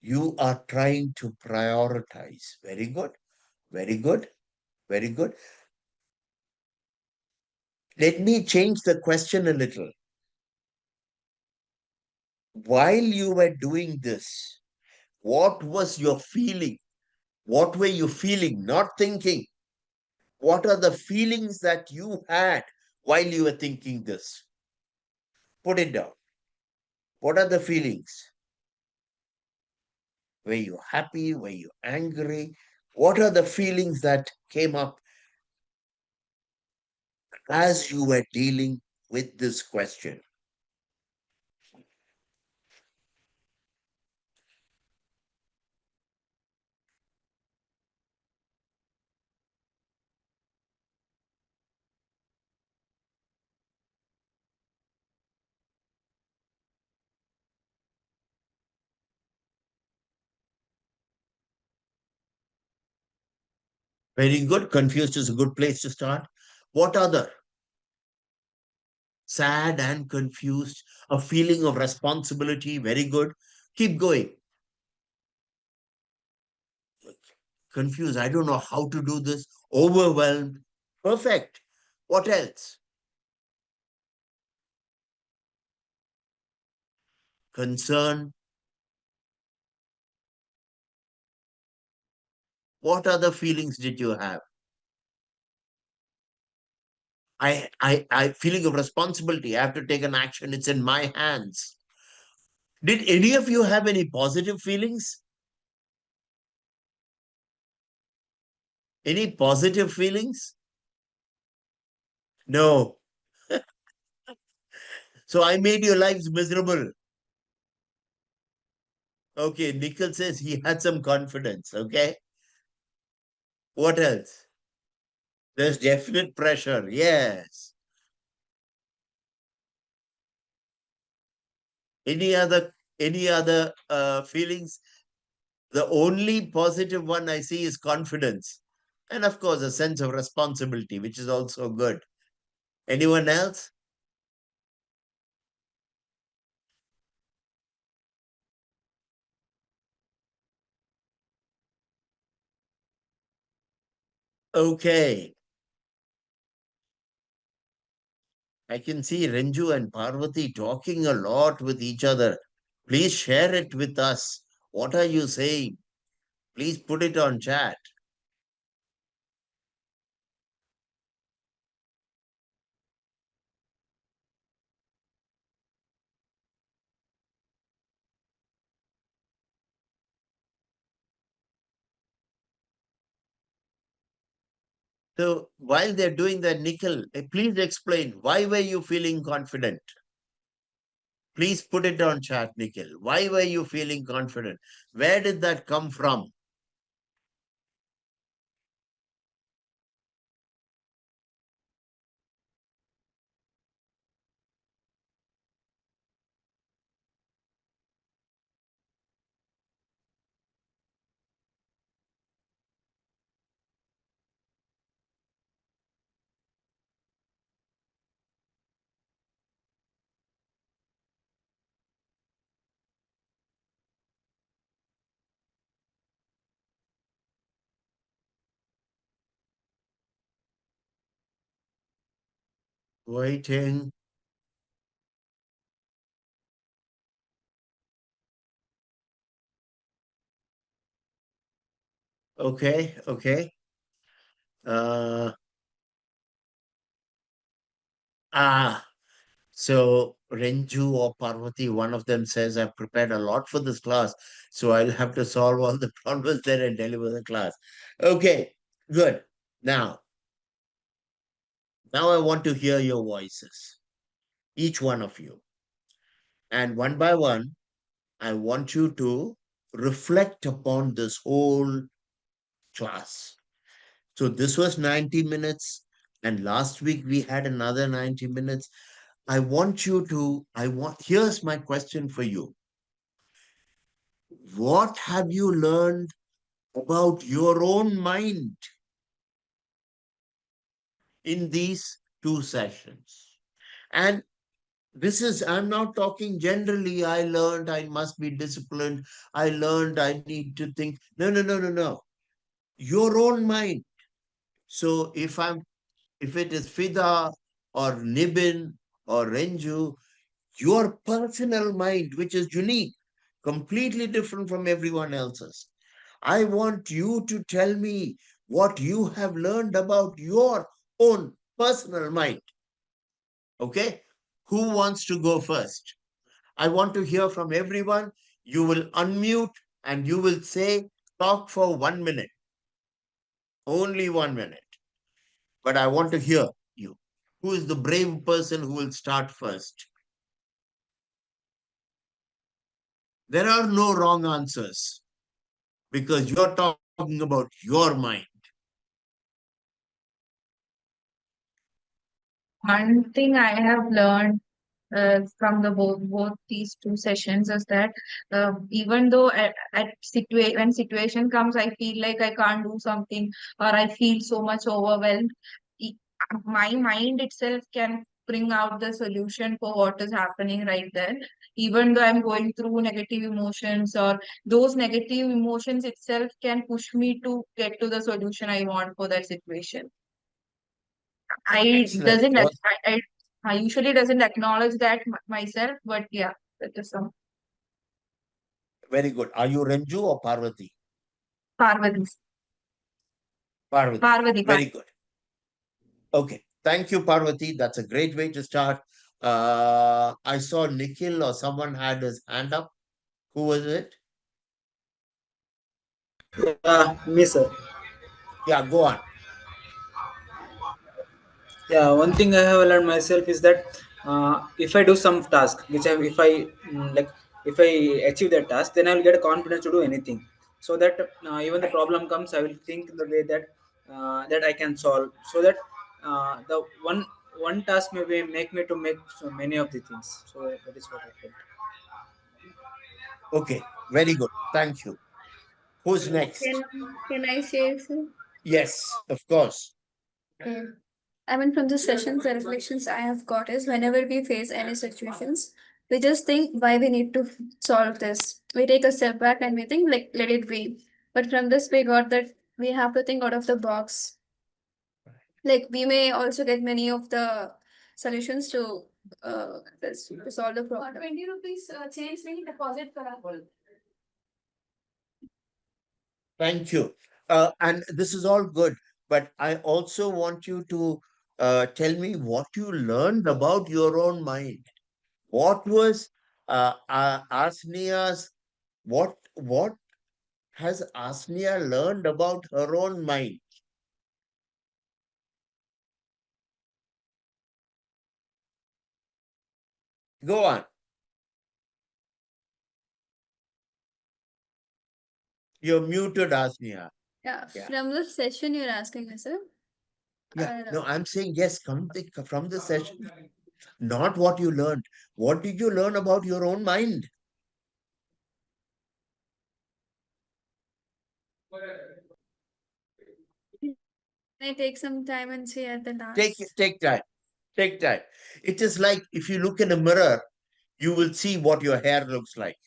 A: You are trying to prioritize. Very good, very good, very good. Let me change the question a little. While you were doing this, what was your feeling? What were you feeling? Not thinking. What are the feelings that you had while you were thinking this? Put it down. What are the feelings? Were you happy? Were you angry? What are the feelings that came up as you were dealing with this question? Very good. Confused is a good place to start. What other? Sad and confused, a feeling of responsibility. Very good. Keep going. Confused. I don't know how to do this. Overwhelmed. Perfect. What else? Concern. What other feelings did you have? I feeling of responsibility. I have to take an action. It's in my hands. Did any of you have any positive feelings? Any positive feelings? No. So I made your lives miserable. Okay, Nikhil says he had some confidence. Okay. What else? There's definite pressure. Yes. Any other feelings? The only positive one I see is confidence. And of course, a sense of responsibility, which is also good. Anyone else? Okay. I can see Renju and Parvati talking a lot with each other. Please share it with us. What are you saying? Please put it on chat. So while they're doing that, Nikhil, please explain why were you feeling confident? Please put it on chat, Nikhil. Why were you feeling confident? Where did that come from? Waiting. Okay, okay. Uh, ah, so Renju or Parvati, one of them says, I've prepared a lot for this class, so I'll have to solve all the problems there and deliver the class. Okay, good. Now I want to hear your voices, each one of you. And one by one, I want you to reflect upon this whole class. So this was 90 minutes, and last week we had another 90 minutes. Here's my question for you. What have you learned about your own mind in these two sessions? And I'm not talking generally. I learned I must be disciplined. I learned I need to think. No, no, no, no, no. Your own mind. So if it is Fida or Nibin or Renju, your personal mind, which is unique, completely different from everyone else's. I want you to tell me what you have learned about your own personal mind. Okay? Who wants to go first? I want to hear from everyone. You will unmute and you will say, talk for 1 minute, only 1 minute. But I want to hear you. Who is the brave person who will start first? There are no wrong answers because you're talking about your mind.
D: One thing I have learned from the both these two sessions is that even though when situation comes, I feel like I can't do something or I feel so much overwhelmed. e- My mind itself can bring out the solution for what is happening right there. Even though I'm going through negative emotions, or those negative emotions itself can push me to get to the solution I want for that situation. I
A: Excellent.
D: doesn't ac- I usually doesn't acknowledge that myself, but yeah, that is some
A: Very good. Are you Renju or Parvati?
D: Parvati.
A: Parvati.
D: Parvati,
A: Very good. Okay. Thank you, Parvati. That's a great way to start. I saw Nikhil or someone had his hand up. Who was it?
E: Me, sir.
A: Yeah, go on.
E: Yeah, one thing I have learned myself is that if I do some task, if I like, if I achieve that task, then I will get a confidence to do anything. So that even the problem comes, I will think in the way that that I can solve. So that the one task may make me to make so many of the things. So that is what I felt.
A: Okay. Very good. Thank you. Who's
F: Can
A: next?
F: can I share, sir?
A: Yes, of course.
F: Okay. I mean, from the sessions, the reflections I have got is whenever we face any situations, we just think why we need to solve this. We take a step back and we think like let it be. But from this, we got that we have to think out of the box. Like we may also get many of the solutions to this to solve the problem. 20 rupees change नहीं deposit करा.
A: Thank you. And this is all good, but I also want you to tell me what you learned about your own mind. What was Asnia's, what has Asnia learned about her own mind? Go on. You're muted, Asnia.
F: Yeah,
A: Yeah.
F: from the session you're asking me, sir.
A: Yeah.
F: Uh,
A: No, I'm saying yes, from the session, not what you learned. What did you learn about your own mind?
F: Can I take some time and see at the
A: Take
F: last?
A: take time. Take time. It is like if you look in a mirror, you will see what your hair looks like.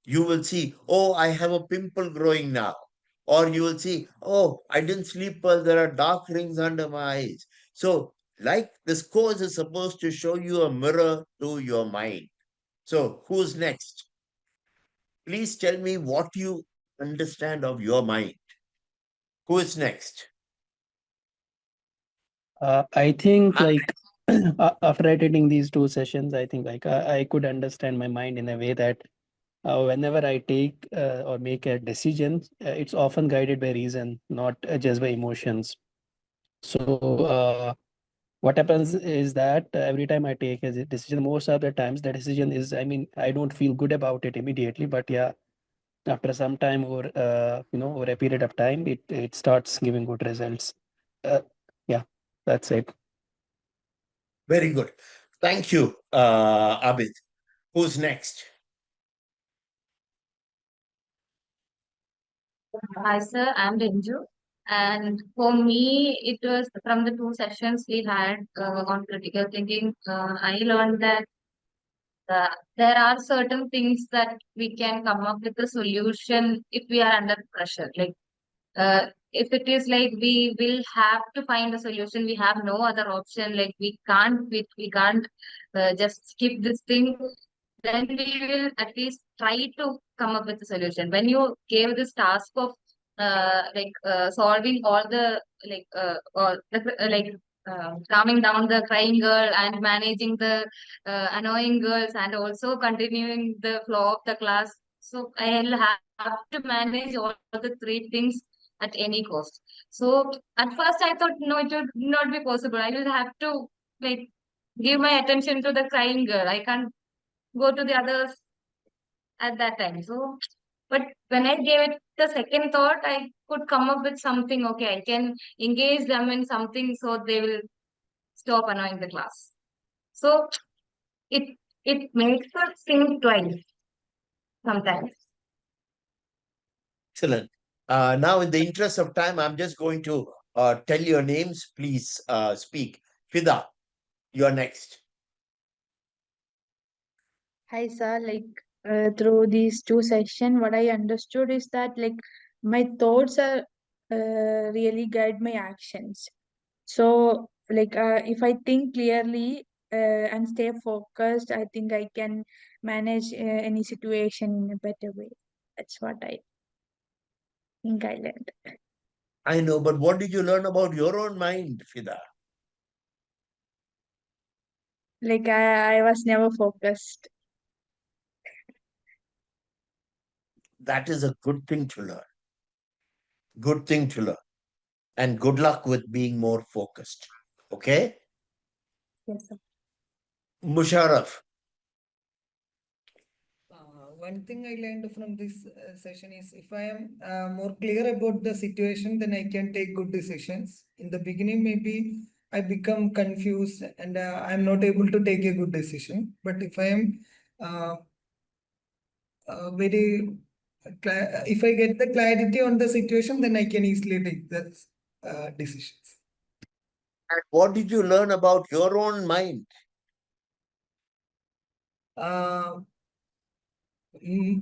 A: You will see, oh, I have a pimple growing now. Or you will see, oh, I didn't sleep well, there are dark rings under my eyes. So Like this course is supposed to show you a mirror to your mind. So, who's next? Please tell me what you understand of your mind. Who is next?
G: I think like after attending these two sessions, I think like I could understand my mind in a way that whenever I take or make a decision, it's often guided by reason, not just by emotions. So what happens is that every time I take a decision, most of the times the decision is, I mean, I don't feel good about it immediately, but yeah, after some time or over a period of time, it starts giving good results. Yeah, that's it.
A: Very good. Thank you, Abid. Who's next?
D: Hi, sir. I'm Renju. And for me, it was from the two sessions we had on critical thinking. I learned that there are certain things that we can come up with a solution if we are under pressure. Like if it is like we will have to find a solution, we have no other option. Like we can't just skip this thing. Then we will at least try to come up with a solution. When you gave this task of solving all the calming down the crying girl and managing the annoying girls and also continuing the flow of the class. So I'll have to manage all the three things at any cost. So at first I thought no, it would not be possible. I will have to like give my attention to the crying girl. I can't go to the others at that time. So, but when I gave it the second thought, I could come up with something. Okay, I can engage them in something so they will stop annoying the class. So it it makes us think twice sometimes.
A: Excellent. Now, in the interest of time, I'm just going to tell your names. Please speak. Fida, you're next.
H: Hi, sir. Through these two sessions, what I understood is that my thoughts are really guide my actions. So if I think clearly and stay focused, I think I can manage any situation in a better way. That's what I think I learned.
A: I know, but what did you learn about your own mind, Fida?
H: I was never focused.
A: That is a good thing to learn. Good thing to learn. And good luck with being more focused. Okay?
H: Yes, sir.
A: Musharraf,
I: One thing I learned from this session is if I am more clear about the situation, then I can take good decisions. In the beginning, maybe I become confused and I'm not able to take a good decision. But if I am uh, very, if I get the clarity on the situation, then I can easily take the decisions.
A: what did you learn about your own mind?
I: Uh,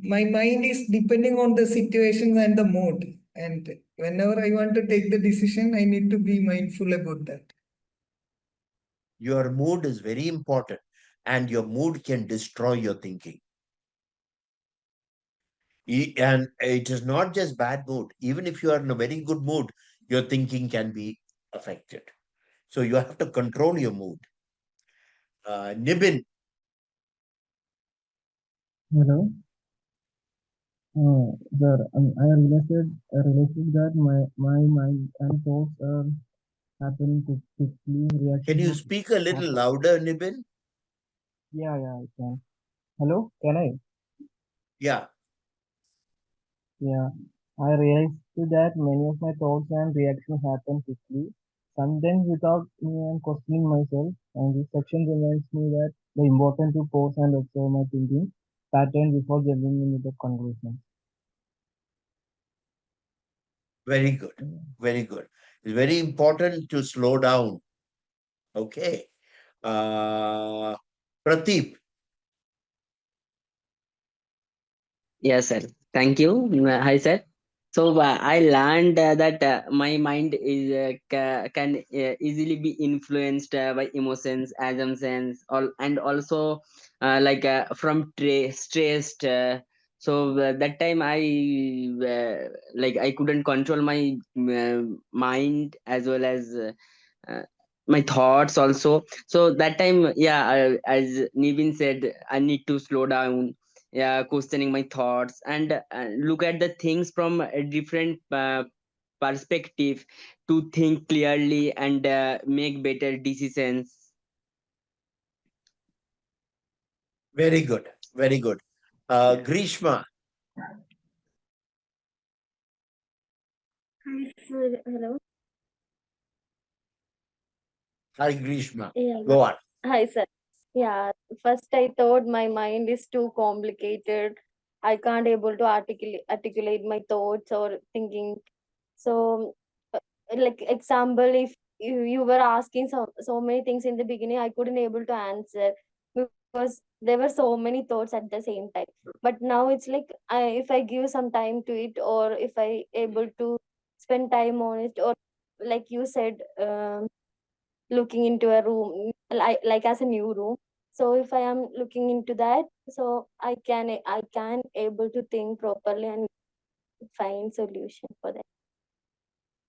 I: my mind is depending on the situations and the mood, and whenever I want to take the decision, I need to be mindful about that.
A: Your mood is very important, and your mood can destroy your thinking. And it is not just bad mood. Even if you are in a very good mood, your thinking can be affected. So you have to control your mood. Nibin,
J: Hello. Sir, I realized that my mind and thoughts are happening quickly.
A: can you
J: Reactions
A: speak a little
J: happen.
A: louder, Nibin?
J: Yeah, I can. Hello, can I?
A: Yeah.
J: Yeah, I realized that many of my thoughts and reactions happen quickly, sometimes without me and questioning myself. And this section reminds me that the important to pause and observe my thinking pattern before jumping into the conclusion.
A: Very good. Very good. It's very important to slow down. Okay. Prateep,
K: Yes, sir. Thank you. Hi, sir. So I learned that my mind is can easily be influenced by emotions, assumptions, all, and also from stressed. So that time I couldn't control my mind as well as uh, my thoughts also. So that time, yeah, as Nibin said, I need to slow down, yeah, questioning my thoughts and look at the things from a different perspective to think clearly and make better decisions.
A: Very good. Very good.
K: Yeah.
A: Grishma.
C: Hi, sir. Hello.
A: Hi, Grishma.
C: Yeah.
A: Go on.
C: Hi, sir. Yeah. First, I thought my mind is too complicated. I can't able to articulate my thoughts or thinking. So, like example, if you were asking so many things in the beginning, I couldn't able to answer because there were so many thoughts at the same time. But now it's like if I give some time to it, or if I able to spend time on it, or like you said, looking into a room like as a new room. So if I am looking into that, so I can able to think properly and find solution for that.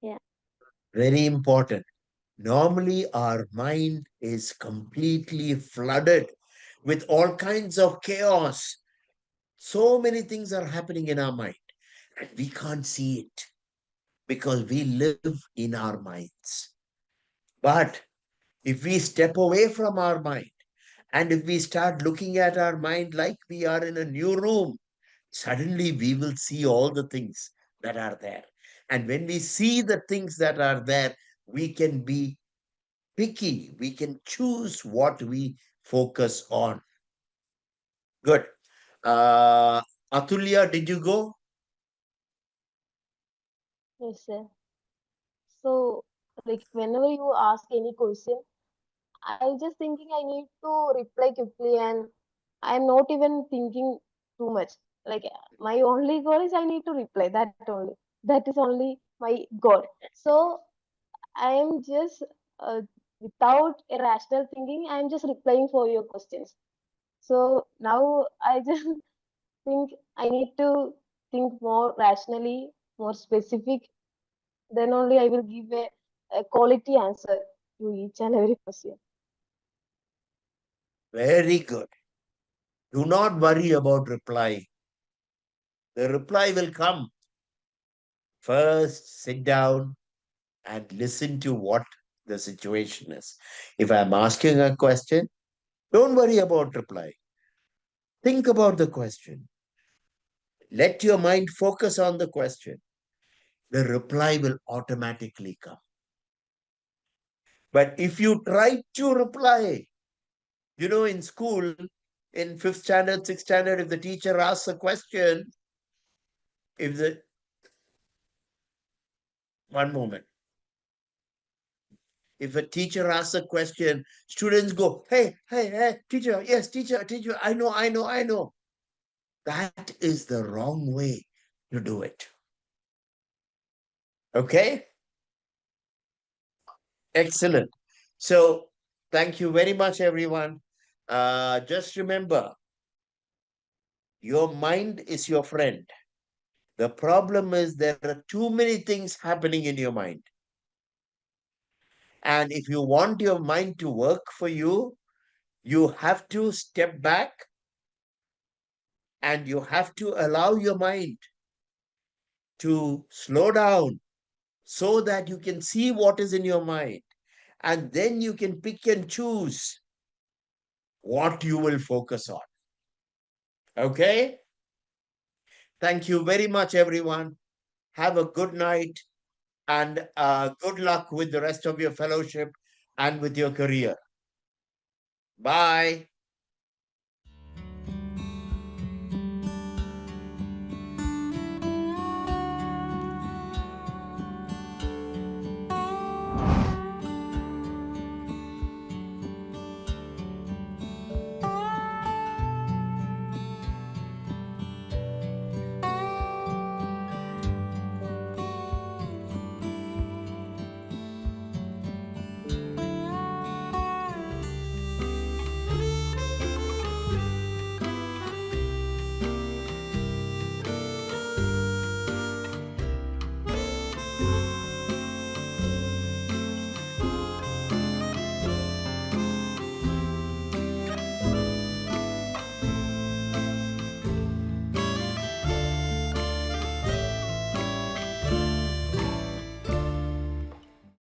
C: Yeah.
A: Very important. Normally, our mind is completely flooded with all kinds of chaos. So many things are happening in our mind, and we can't see it because we live in our minds. But if we step away from our mind and if we start looking at our mind like we are in a new room, suddenly we will see all the things that are there. And when we see the things that are there, we can be picky. We can choose what we focus on. Good. Uh, Atulya, did you go?
B: Yes, sir. So, like, whenever you ask any question, I just thinking I need to reply quickly, and I'm not even thinking too much. Like, my only goal is I need to reply. That only. That is only my goal. So I am just without a rational thinking, I am just replying for your questions. So now I just think I need to think more rationally, more specific. Then only I will give a quality answer to each and every question.
A: Very good. Do not worry about replying. The reply will come. First, sit down and listen to what the situation is. If I'm asking a question, don't worry about replying. Think about the question. Let your mind focus on the question. The reply will automatically come. But if you try to reply, in school, in fifth standard, sixth standard, if the teacher asks a question, if the one moment, if a teacher asks a question, students go, hey, teacher, yes, teacher, I know. That is the wrong way to do it. Okay? Excellent. So, thank you very much, everyone. Just remember, your mind is your friend. The problem is there are too many things happening in your mind. And if you want your mind to work for you, you have to step back and you have to allow your mind to slow down so that you can see what is in your mind. And then you can pick and choose what you will focus on. Okay? Thank you very much, everyone. Have a good night and good luck with the rest of your fellowship and with your career. Bye.